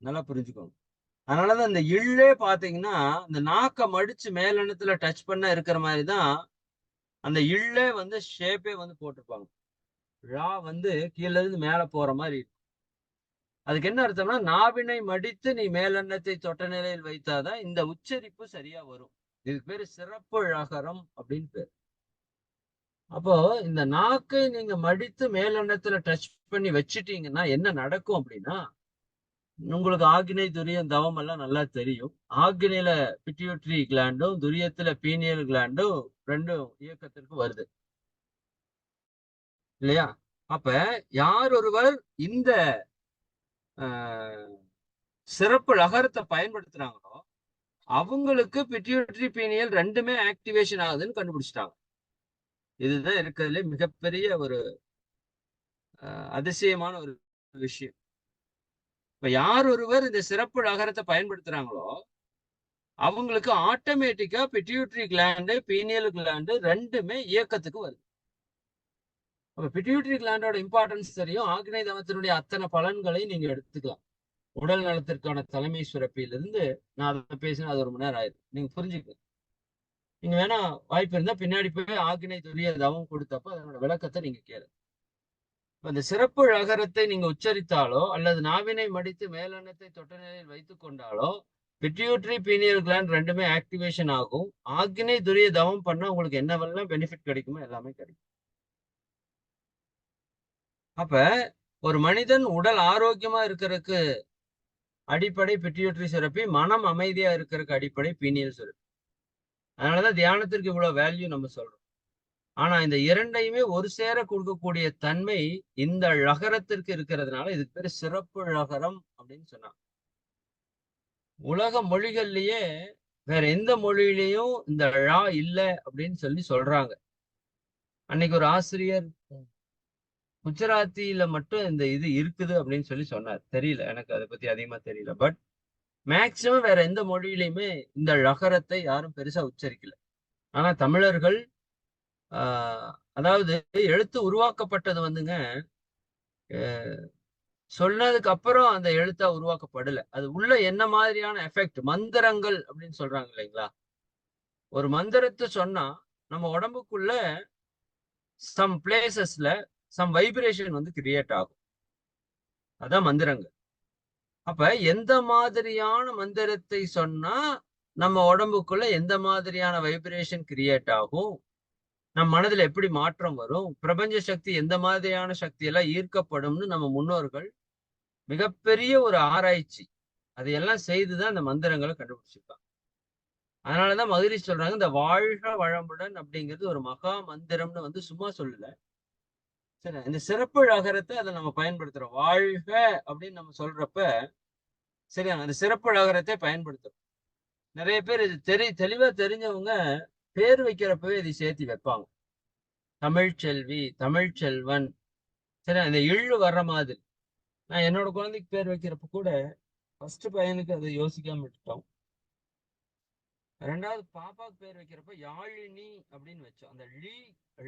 நல்லா புரிஞ்சுக்கோங்க. அதனாலதான் இந்த இள்ளே பாத்தீங்கன்னா இந்த நாக்க மடிச்சு மேலெண்ணத்துல டச் பண்ண இருக்கிற மாதிரிதான் அந்த இள்ளே வந்து ஷேப்பே வந்து போட்டிருப்பாங்க. ழா வந்து கீழ இருந்து மேல போற மாதிரி. அதுக்கு என்ன அர்த்தம்னா, நாவினை மடித்து நீ மேலெண்ணத்தை தொட்ட நிலையில் வைத்தாதான் இந்த உச்சரிப்பு சரியா வரும். இதுக்கு பேரு சிறப்பு ழகரம் அப்படின்னு பேரு. அப்போ இந்த நாக்கை நீங்க மடித்து மேலெண்ணத்துல டச் பண்ணி வச்சுட்டீங்கன்னா என்ன நடக்கும் அப்படின்னா, உங்களுக்கு ஆக்னை, துரியம், தவம் எல்லாம் நல்லா தெரியும். ஆக்னில பிட்யூட்டரி கிளாண்டும், துரியத்துல பீனியல் கிளாண்டும் ரெண்டும் இயக்கத்திற்கு வருது இல்லையா? அப்ப யார் ஒருவர் இந்த சிறப்பு லகரத்தை பயன்படுத்துறாங்களோ அவங்களுக்கு பிட்யூட்டரி பீனியல் ரெண்டுமே ஆக்டிவேஷன் ஆகுதுன்னு கண்டுபிடிச்சிட்டாங்க. இதுதான் இருக்கிறதுல மிகப்பெரிய ஒரு அதிசயமான ஒரு விஷயம். இப்ப யார் ஒருவர் இந்த சிறப்பு லகரத்தை பயன்படுத்துறாங்களோ அவங்களுக்கு ஆட்டோமேட்டிக்கா பிட்யூட்டரி கிளாண்டு, பீனியல் கிளாண்டு ரெண்டுமே இயக்கத்துக்கு வருது. அப்ப பிட்யூட்டரி கிளாண்டோட இம்பார்ட்டன்ஸ் தெரியும். ஆக்னை தவத்தினுடைய அத்தனை பலன்களையும் நீங்க எடுத்துக்கலாம். உடல் நலத்திற்கான தலைமை சுரப்பியிலிருந்து நான் அதை பேசினா அது 1 மணி நேரம் ஆயிடும். நீங்க புரிஞ்சுக்க. நீங்க வேணா வாய்ப்பு இருந்தா பின்னாடி போய் ஆக்னை, துரிய, தவம் கொடுத்தப்ப அதனோட விளக்கத்தை நீங்க கேளு. அந்த சிறப்பு ழகரத்தை நீங்க உச்சரித்தாலோ அல்லது நாவினை மடித்து மேலெண்ணத்தை தொட்ட நிலையில் வைத்துக் கொண்டாலோ பிட்யூட்டரி பீனியல் கிளாண்ட் ரெண்டுமே ஆக்டிவேஷன் ஆகும். ஆக்னை, துரிய, தவம் பண்ணா உங்களுக்கு என்னவெல்லாம் பெனிஃபிட் கிடைக்குமோ எல்லாமே கிடைக்கும். அப்ப ஒரு மனிதன் உடல் ஆரோக்கியமா இருக்கிறதுக்கு அடிப்படை பிட்யூட்டரி சுரப்பி, மனம் அமைதியா இருக்கிறதுக்கு அடிப்படை பீனியல் சுரப்பி. அதனாலதான் தியானத்திற்கு இவ்வளவு வேல்யூ நம்ம சொல்றோம். ஆனா இந்த இரண்டையுமே ஒரு சேர கொடுக்கக்கூடிய தன்மை இந்த ழகரத்திற்கு இருக்கிறதுனால இதுக்கு பேரு சிறப்பு ழகரம் அப்படின்னு சொன்னாங்க. உலக மொழிகள்லயே வேற எந்த மொழியிலையும் இந்த ழா இல்ல அப்படின்னு சொல்லி சொல்றாங்க. அன்னைக்கு ஒரு ஆசிரியர் குஜராத்தில மட்டும் இந்த இது இருக்குது அப்படின்னு சொல்லி சொன்னார். தெரியல, எனக்கு அதை பத்தி அதிகமா தெரியல. பட் மேக்சிமம் வேற எந்த மொழியிலையுமே இந்த ழகரத்தை யாரும் பெருசா உச்சரிக்கல. ஆனா தமிழர்கள் அதாவது எழுத்து உருவாக்கப்பட்டது வந்துங்க சொன்னதுக்கு அப்புறம் அந்த எழுத்தா உருவாக்கப்படல. அது உள்ள என்ன மாதிரியான எஃபெக்ட் மந்திரங்கள் அப்படின்னு சொல்றாங்க இல்லைங்களா? ஒரு மந்திரத்தை சொன்னா நம்ம உடம்புக்குள்ள சம் பிளேசஸ்ல சம் வைப்ரேஷன் வந்து கிரியேட் ஆகும். அதான் மந்திரங்கள். அப்ப எந்த மாதிரியான மந்திரத்தை சொன்னா நம்ம உடம்புக்குள்ள எந்த மாதிரியான வைப்ரேஷன் கிரியேட் ஆகும், நம் மனதுல எப்படி மாற்றம் வரும், பிரபஞ்ச சக்தி எந்த மாதிரியான சக்தி எல்லாம் ஈர்க்கப்படும்னு நம்ம முன்னோர்கள் மிகப்பெரிய ஒரு ஆராய்ச்சி அதையெல்லாம் செய்துதான் அந்த மந்திரங்களை கண்டுபிடிச்சிருக்காங்க. அதனாலதான் மகிழ்ச்சி சொல்றாங்க, இந்த வாழ்க வளமுடன் அப்படிங்கிறது ஒரு மகா மந்திரம்னு வந்து சும்மா சொல்லல. சரி, இந்த சிறப்பு அகரத்தை அதை நம்ம பயன்படுத்துறோம். வாழ்க அப்படின்னு நம்ம சொல்றப்ப சரியா அந்த சிறப்பு அகரத்தை பயன்படுத்துறோம். நிறைய பேர் இது தெளிவா தெரிஞ்சவங்க பேர் வைக்கிறப்பவே இதை சேர்த்தி வைப்பாங்க. தமிழ்ச்செல்வி, தமிழ்ச்செல்வன், சரி அந்த இள்ளு வர்ற மாதிரி. நான் என்னோட குழந்தைக்கு பேர் வைக்கிறப்ப கூட ஃபர்ஸ்ட் பையனுக்கு அதை யோசிக்காம விட்டுட்டோம். ரெண்டாவது பாப்பாவுக்கு பேர் வைக்கிறப்ப யாழினி அப்படின்னு வச்சோம். அந்த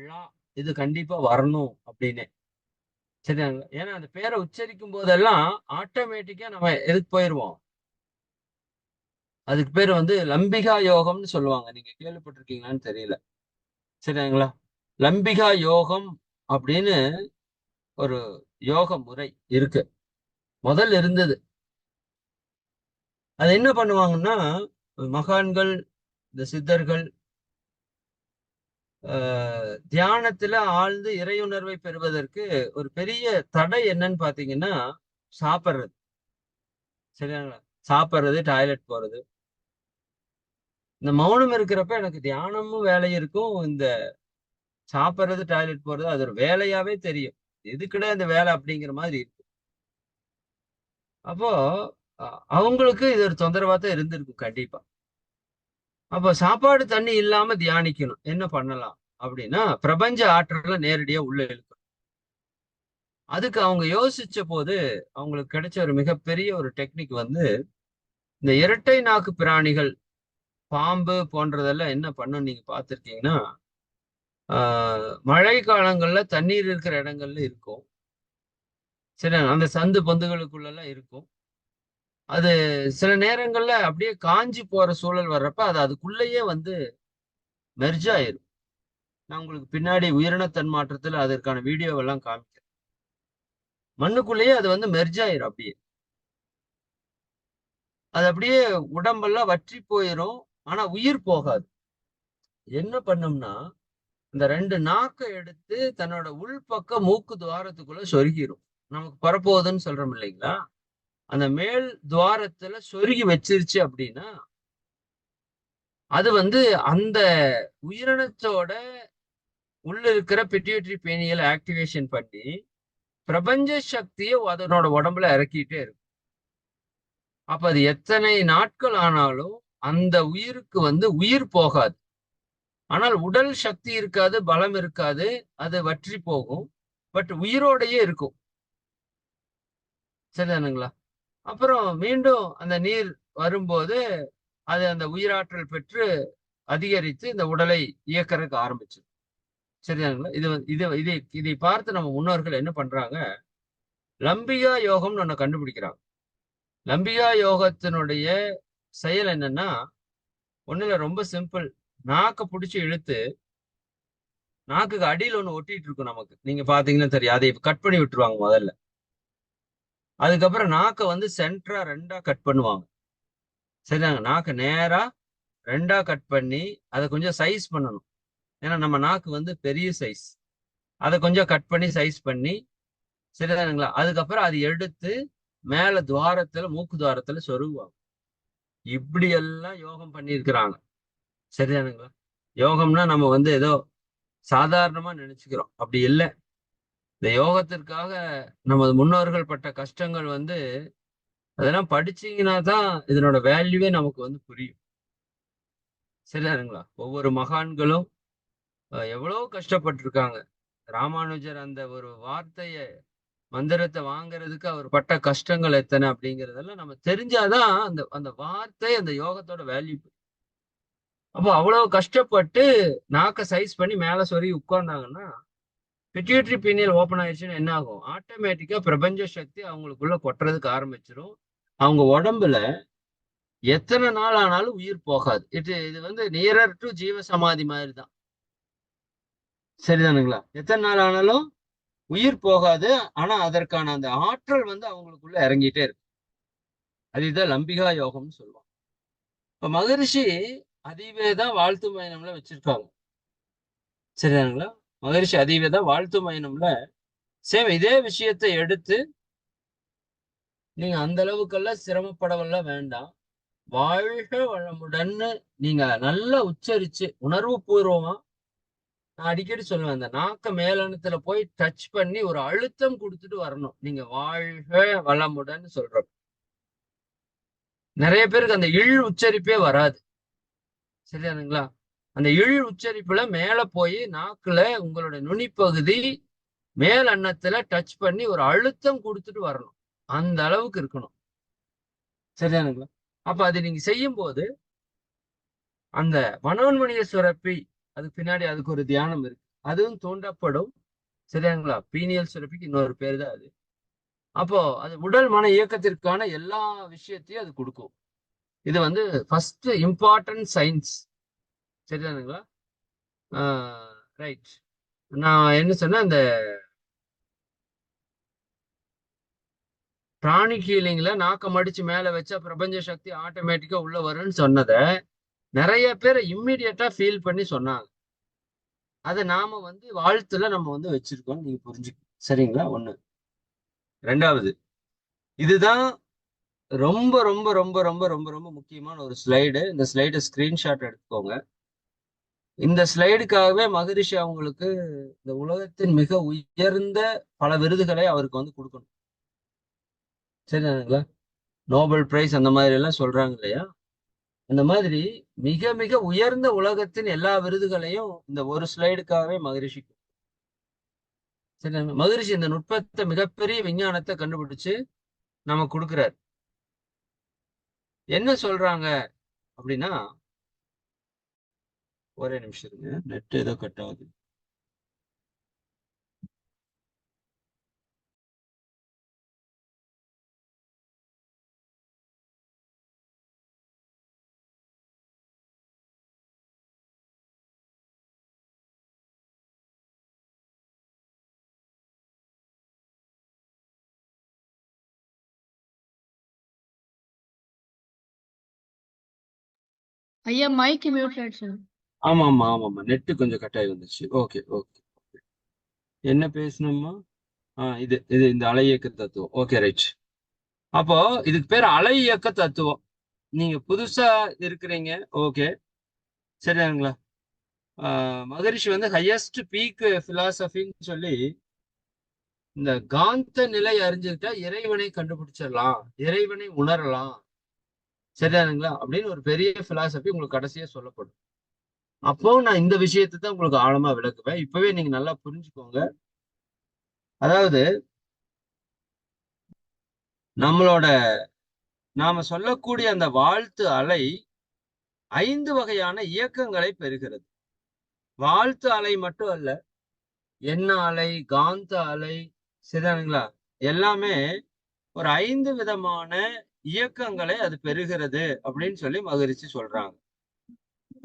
லா இது கண்டிப்பா வரணும் அப்படின்னு. சரிங்களா? ஏன்னா அந்த பேரை உச்சரிக்கும் போதெல்லாம் ஆட்டோமேட்டிக்கா நம்ம எதுக்கு போயிருவோம், அதுக்கு பேர் வந்து லம்பிகா யோகம்னு சொல்லுவாங்க. நீங்க கேள்விப்பட்டிருக்கீங்களான்னு தெரியல. சரிங்களா? லம்பிகா யோகம் அப்படின்னு ஒரு யோக முறை இருக்கு, முதல் இருந்தது. அது என்ன பண்ணுவாங்கன்னா, மகான்கள், இந்த சித்தர்கள் தியானத்துல ஆழ்ந்து இறையுணர்வை பெறுவதற்கு ஒரு பெரிய தடை என்னன்னு பாத்தீங்கன்னா சாப்பிட்றது. சரிங்களா? சாப்பிட்றது, டாய்லெட் போறது. இந்த மௌனம் இருக்கிறப்ப எனக்கு தியானமும் வேலை இருக்கும், இந்த சாப்பிட்றது டாய்லெட் போறது அது ஒரு வேலையாவே தெரியும். எதுக்குடா இந்த வேலை அப்படிங்கிற மாதிரி இருக்கு. அப்போ அவங்களுக்கு இது ஒரு தொந்தரவா தான் இருந்திருக்கும் கண்டிப்பா. அப்போ சாப்பாடு தண்ணி இல்லாம தியானிக்கணும், என்ன பண்ணலாம் அப்படின்னா பிரபஞ்ச ஆற்றல நேரடியா உள்ள இழுக்கணும். அதுக்கு அவங்க யோசிச்ச போது அவங்களுக்கு கிடைச்ச ஒரு மிகப்பெரிய ஒரு டெக்னிக் வந்து, இந்த இரட்டை நாக்கு பிராணிகள், பாம்பு போன்றதெல்லாம் என்ன பண்ணும் நீங்க பார்த்திருக்கீங்கன்னா, மழை காலங்கள்ல தண்ணீர் இருக்கிற இடங்கள்ல இருக்கும். சரி, அந்த சந்து பொந்துகளுக்குள்ளெல்லாம் இருக்கும். அது சில நேரங்கள்ல அப்படியே காஞ்சி போற சூழல் வர்றப்ப அது அதுக்குள்ளேயே வந்து மெர்ஜ் ஆயிரும். நான் உங்களுக்கு பின்னாடி உயிரின தன்மாற்றத்துல அதற்கான வீடியோவெல்லாம் காமிக்கிறேன். மண்ணுக்குள்ளேயே அது வந்து மெர்ஜ் ஆயிரும் அப்படியே. அது அப்படியே உடம்பெல்லாம் வற்றி போயிரும். ஆனா உயிர் போகாது. என்ன பண்ணும்னா, இந்த ரெண்டு நாக்கை எடுத்து தன்னோட உள்பக்கம் மூக்கு துவாரத்துக்குள்ள சொருகிரும். நமக்கு பரப்போகுதுன்னு சொல்றோம் இல்லைங்களா? அந்த மேல் துவாரத்துல சொருகி வச்சிருச்சு அப்படின்னா அது வந்து அந்த உயிரினத்தோட உள்ள இருக்கிற பிட்யூட்டரி பேனியல் ஆக்டிவேஷன் பண்ணி பிரபஞ்ச சக்தியை அதனோட உடம்புல இறக்கிட்டே இருக்கும். அப்ப அது எத்தனை நாட்கள் ஆனாலும் அந்த உயிருக்கு வந்து உயிர் போகாது. ஆனால் உடல் சக்தி இருக்காது, பலம் இருக்காது, அது வற்றி போகும். பட் உயிரோடையே இருக்கும். சரிதானுங்களா? அப்புறம் மீண்டும் அந்த நீர் வரும்போது அது அந்த உயிராற்றல் பெற்று அதிகரித்து இந்த உடலை இயக்கறதுக்கு ஆரம்பிச்சு. சரிதானுங்களா? இதை பார்த்து நம்ம முன்னோர்கள் என்ன பண்றாங்க, லம்பிகா யோகம்னு ஒண்ணு கண்டுபிடிக்கிறாங்க. லம்பிகா யோகத்தினுடைய செயல் என்னன்னா, ஒண்ணுல ரொம்ப சிம்பிள். நாக்க பிடிச்சி இழுத்து நாக்குக்கு அடியில் ஒண்ணு ஒட்டிட்டு இருக்கும் நமக்கு. நீங்க பாத்தீங்கன்னா தெரியும். அதை கட் பண்ணி விட்டுருவாங்க முதல்ல. அதுக்கப்புறம் நாக்க வந்து சென்டரா ரெண்டா கட் பண்ணுவாங்க. சரிதாங்க? நாக்க நேரா ரெண்டா கட் பண்ணி அதை கொஞ்சம் சைஸ் பண்ணணும். ஏன்னா நம்ம நாக்கு வந்து பெரிய சைஸ். அதை கொஞ்சம் கட் பண்ணி சைஸ் பண்ணி, சரிதானுங்களா? அதுக்கப்புறம் அது எடுத்து மேல துவாரத்துல, மூக்கு துவாரத்துல சொருகுவாங்க. இப்படி எல்லாம் யோகம் பண்ணியிருக்கிறாங்க. சரிதானுங்களா? யோகம்னா நம்ம வந்து ஏதோ சாதாரணமா நினைச்சுக்கிறோம், அப்படி இல்லை. இந்த யோகத்திற்காக நமது முன்னோர்கள் பட்ட கஷ்டங்கள் வந்து அதெல்லாம் படிச்சீங்கன்னா தான் இதனோட வேல்யூவே நமக்கு வந்து புரியும். சரிதானுங்களா? ஒவ்வொரு மகான்களும் எவ்வளவு கஷ்டப்பட்டிருக்காங்க. ராமானுஜர் அந்த ஒரு வார்த்தைய மந்திரத்தை வாங்குறதுக்கு அவர் பட்ட கஷ்டங்கள் எத்தனை அப்படிங்கிறதெல்லாம் நம்ம தெரிஞ்சாதான் அந்த அந்த வார்த்தை அந்த யோகத்தோட வேல்யூ. அப்போ அவ்வளவு கஷ்டப்பட்டு நாக்க சைஸ் பண்ணி மேல சொருகி உட்கார்ந்தாங்கன்னா பிட்யூட்டரி பீனியல் ஓப்பன் ஆயிடுச்சுன்னா என்ன ஆகும்? ஆட்டோமேட்டிக்கா பிரபஞ்ச சக்தி அவங்களுக்குள்ள கொட்டுறதுக்கு ஆரம்பிச்சிடும். அவங்க உடம்புல எத்தனை நாள் ஆனாலும் உயிர் போகாது. இது வந்து நியரர் டு ஜீவ சமாதி மாதிரி தான். சரிதானுங்களா? எத்தனை நாள் ஆனாலும் உயிர் போகாது. ஆனா அதற்கான அந்த ஆற்றல் வந்து அவங்களுக்குள்ள இறங்கிட்டே இருக்கு. அதுதான் லம்பிகா யோகம்னு சொல்லுவாங்க. இப்ப மகரிஷி அதிவேதா வாழ்த்து மயனம்ல வச்சிருக்காங்க. சரிதானுங்களா? மகரிஷி அதிவேதா வாழ்த்து மயனம்ல சேம் இதே விஷயத்தை எடுத்து நீங்க அந்த அளவுக்கெல்லாம் சிரமப்படவெல்லாம் வேண்டாம். வாழ்க வளமுடன்னு நீங்க நல்லா உச்சரிச்சு உணர்வு பூர்வமா, நான் அடிக்கடி சொல்லுவேன், அந்த நாக்க மேலனத்துல போய் டச் பண்ணி ஒரு அழுத்தம் கொடுத்துட்டு வரணும். நீங்க வாழ்க வளமுடன் சொல்ற நிறைய பேருக்கு அந்த இழ் உச்சரிப்பே வராது. சரிதானுங்களா? அந்த இழ் உச்சரிப்புல மேல போய் நாக்குல உங்களோட நுனிப்பகுதி மேல் அன்னத்துல டச் பண்ணி ஒரு அழுத்தம் கொடுத்துட்டு வரணும். அந்த அளவுக்கு இருக்கணும். சரிதானுங்களா? அப்ப அது நீங்க செய்யும் போது அந்த மனோன்மணிய சுரப்பி, அதுக்கு பின்னாடி அதுக்கு ஒரு தியானம் இருக்கு, அதுவும் தூண்டப்படும். சரியாங்களா? பீனியல் சுரப்பிக்கு இன்னொரு பேர் தான் அது. அப்போ அது உடல் மன இயக்கத்திற்கான எல்லா விஷயத்தையும் அது கொடுக்கும். இது வந்து ஃபர்ஸ்ட் இம்பார்ட்டன்ட் சயின்ஸ். சரிதானுங்களா? ரைட். நான் என்ன சொன்னேன், இந்த பிராணிக் ஹீலிங்ல நாக்கம் அடிச்சு மேல வச்சா பிரபஞ்ச சக்தி ஆட்டோமேட்டிக்கா உள்ள வரும்னு சொன்னதை நிறைய பேர் இம்மிடியட்டா ஃபீல் பண்ணி சொன்னாங்க. அதை நாம வந்து வாழ்த்துல நம்ம வந்து வச்சிருக்கோம், நீங்க புரிஞ்சுக்கணும். சரிங்களா? ஒண்ணு. ரெண்டாவது, இதுதான் ரொம்ப ரொம்ப ரொம்ப ரொம்ப ரொம்ப ரொம்ப முக்கியமான ஒரு ஸ்லைடு. இந்த ஸ்லைடு ஸ்கிரீன்ஷாட் எடுத்துக்கோங்க. இந்த ஸ்லைடுக்காகவே மகரிஷி அவங்களுக்கு இந்த உலகத்தின் மிக உயர்ந்த பல விருதுகளை அவருக்கு வந்து கொடுக்கணும். சரிங்களா? நோபல் பிரைஸ் அந்த மாதிரி எல்லாம் சொல்றாங்க இல்லையா? அந்த மாதிரி மிக மிக உயர்ந்த உலகத்தின் எல்லா விருதுகளையும் இந்த ஒரு ஸ்லைடுக்காகவே மகரிஷி. சரி, மகரிஷி இந்த நுட்பத்தை, மிகப்பெரிய விஞ்ஞானத்தை கண்டுபிடிச்சு நம்ம கொடுக்குறாரு. என்ன சொல்றாங்க அப்படின்னா, ஒரே நிமிஷம் இருங்க, நெட் ஏதோ கட் ஆகுது. ஐயா மைக் மியூட் ஆயிடுச்சு. ஆமா ஆமா ஆமா ஆமா, நெட்டு கொஞ்சம் கட் ஆகி வந்துச்சு. Okay okay. என்ன பேசணுமா? இது இது இந்த அலை இயக்க தத்துவம். Okay right. அப்போ இதுக்கு பேர் அலை இயக்க தத்துவம். நீங்க புதுசா இருக்கிறீங்க, ஓகே. சரிங்களா? மகரிஷி வந்து ஹையஸ்ட் பீக் பிலாசபின்னு சொல்லி இந்த காந்த நிலை அறிஞ்சுக்கிட்டா இறைவனை கண்டுபிடிச்சிடலாம், இறைவனை உணரலாம். சரிதானுங்களா? அப்படின்னு ஒரு பெரிய பிலாசபி உங்களுக்கு கடைசியா சொல்லப்படும். அப்போ நான் இந்த விஷயத்தை தான் உங்களுக்கு ஆழமா விளக்குவேன். இப்பவே நீங்க நல்லா புரிஞ்சுக்கோங்க. அதாவது நம்மளோட நாம சொல்லக்கூடிய அந்த வாழ்த்து அலை 5 வகையான இயக்கங்களை பெறுகிறது. வாழ்த்து அலை மட்டும் அல்ல, எண்ண அலை, காந்த அலை, சரிதானுங்களா? எல்லாமே ஒரு 5 விதமான இயக்கங்களை அது பெறுகிறது அப்படின்னு சொல்லி மகரிஷி சொல்றாங்க.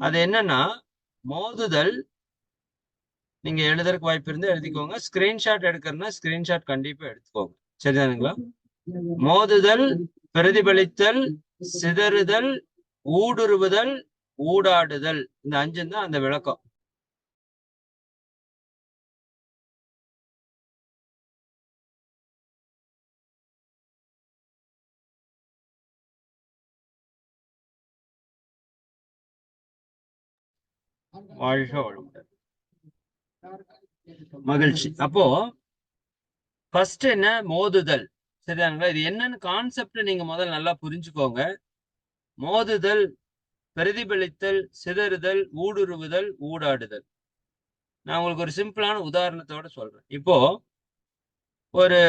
அது என்னன்னா, மோதுதல். நீங்க எழுதுறதுக்கு வாய்ப்பு இருந்து எழுதிக்கோங்க. ஸ்கிரீன்ஷாட் எடுக்கிறதுனா ஸ்கிரீன்ஷாட் கண்டிப்பா எடுத்துக்கோங்க. சரிதானுங்களா? மோதுதல், பிரதிபலித்தல், சிதறுதல், ஊடுருவுதல், ஊடாடுதல். இந்த 5 தான் அந்த விளக்கம். வாழ்க வளமுடன். மகிழ்ச்சி. அப்போ ஃபர்ஸ்ட் என்ன? மோதுதல். சரிதானுங்களா? இது என்னன்னு கான்செப்ட் நீங்க முதல்ல நல்லா புரிஞ்சுக்கோங்க. மோதுதல், பிரதிபலித்தல், சிதறுதல், ஊடுருவுதல், ஊடாடுதல். நான் உங்களுக்கு ஒரு சிம்பிளான உதாரணத்தோட சொல்றேன். இப்போ ஒரு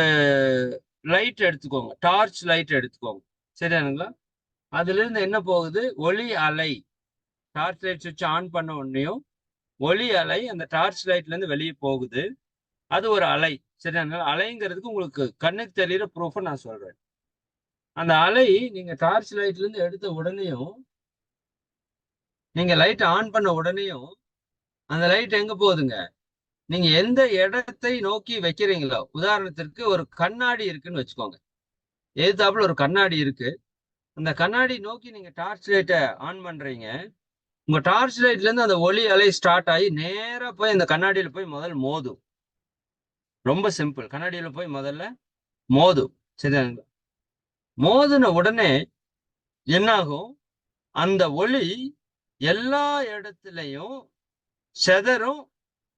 லைட் எடுத்துக்கோங்க, டார்ச் லைட் எடுத்துக்கோங்க. சரிதானுங்களா? அதுல இருந்து என்ன போகுது? ஒளி அலை. டார்ச் லைட் சுவிட்ச் ஆன் பண்ண உடனேயும் ஒளி அலை அந்த டார்ச் லைட்ல இருந்து வெளியே போகுது. அது ஒரு அலை. சரி, அதனால அலைங்கிறதுக்கு உங்களுக்கு கண்ணுக்கு தெரியுற ப்ரூஃபை நான் சொல்றேன். அந்த அலை நீங்க டார்ச் லைட்ல இருந்து எடுத்த உடனேயும், நீங்க லைட் ஆன் பண்ண உடனேயும் அந்த லைட் எங்க போகுதுங்க? நீங்க எந்த இடத்தை நோக்கி வைக்கிறீங்களோ, உதாரணத்திற்கு ஒரு கண்ணாடி இருக்குன்னு வச்சுக்கோங்க. எதிர்த்தாப்புல ஒரு கண்ணாடி இருக்கு. அந்த கண்ணாடி நோக்கி நீங்க டார்ச் லைட்டை ஆன் பண்றீங்க. உங்க டார்ச் லைட்ல இருந்து அந்த ஒளி அலை ஸ்டார்ட் ஆகி நேரா போய் அந்த கண்ணாடியில போய் முதல்ல மோதும். ரொம்ப சிம்பிள். கண்ணாடியில போய் முதல்ல மோதும். சரிங்களா? மோதின உடனே என்னாகும்? அந்த ஒளி எல்லா இடத்துலையும் சிதறும்,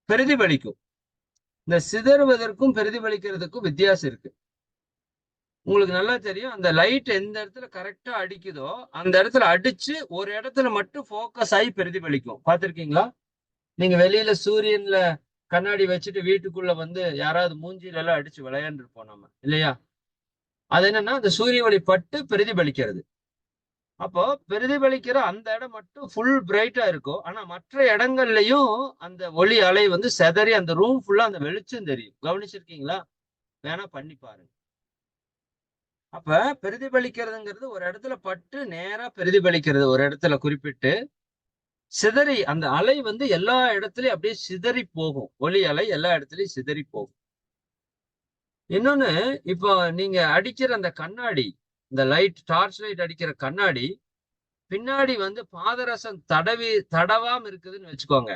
பிரதிபலிக்கும். இந்த சிதறுவதற்கும் பிரதிபலிக்கிறதுக்கும் வித்தியாசம் இருக்கு. உங்களுக்கு நல்லா தெரியும். அந்த லைட் எந்த இடத்துல கரெக்டா அடிக்குதோ அந்த இடத்துல அடிச்சு ஒரு இடத்துல மட்டும் ஃபோக்கஸ் ஆகி பிரதிபலிக்கும். பார்த்திருக்கீங்களா? நீங்க வெளியில சூரியன்ல கண்ணாடி வச்சுட்டு வீட்டுக்குள்ள வந்து யாராவது மூஞ்சில எல்லாம் அடிச்சு விளையாண்டுருப்போம் நம்ம, இல்லையா? அது என்னன்னா அந்த சூரிய ஒளி பட்டு பிரதிபலிக்கிறது. அப்போ பிரதிபலிக்கிற அந்த இடம் மட்டும் ஃபுல் பிரைட்டா இருக்கும். ஆனா மற்ற இடங்கள்லயும் அந்த ஒளி அலை வந்து செதறி அந்த ரூம் ஃபுல்லா அந்த வெளிச்சம் தெரியும். கவனிச்சிருக்கீங்களா? வேணா பண்ணி பாருங்க. அப்ப பிரதிபலிக்கிறதுங்கிறது ஒரு இடத்துல பட்டு நேரா பிரதிபலிக்கிறது, ஒரு இடத்துல குறிப்பிட்டு சிதறி அந்த அலை வந்து எல்லா இடத்துலயும் அப்படியே சிதறி போகும். ஒளி அலை எல்லா இடத்துலயும் சிதறி போகும். இன்னொன்னு, இப்போ நீங்க அடிக்கிற அந்த கண்ணாடி, இந்த லைட் டார்ச் லைட் அடிக்கிற கண்ணாடி பின்னாடி வந்து பாதரசம் தடவாம இருக்குதுன்னு வச்சுக்கோங்க.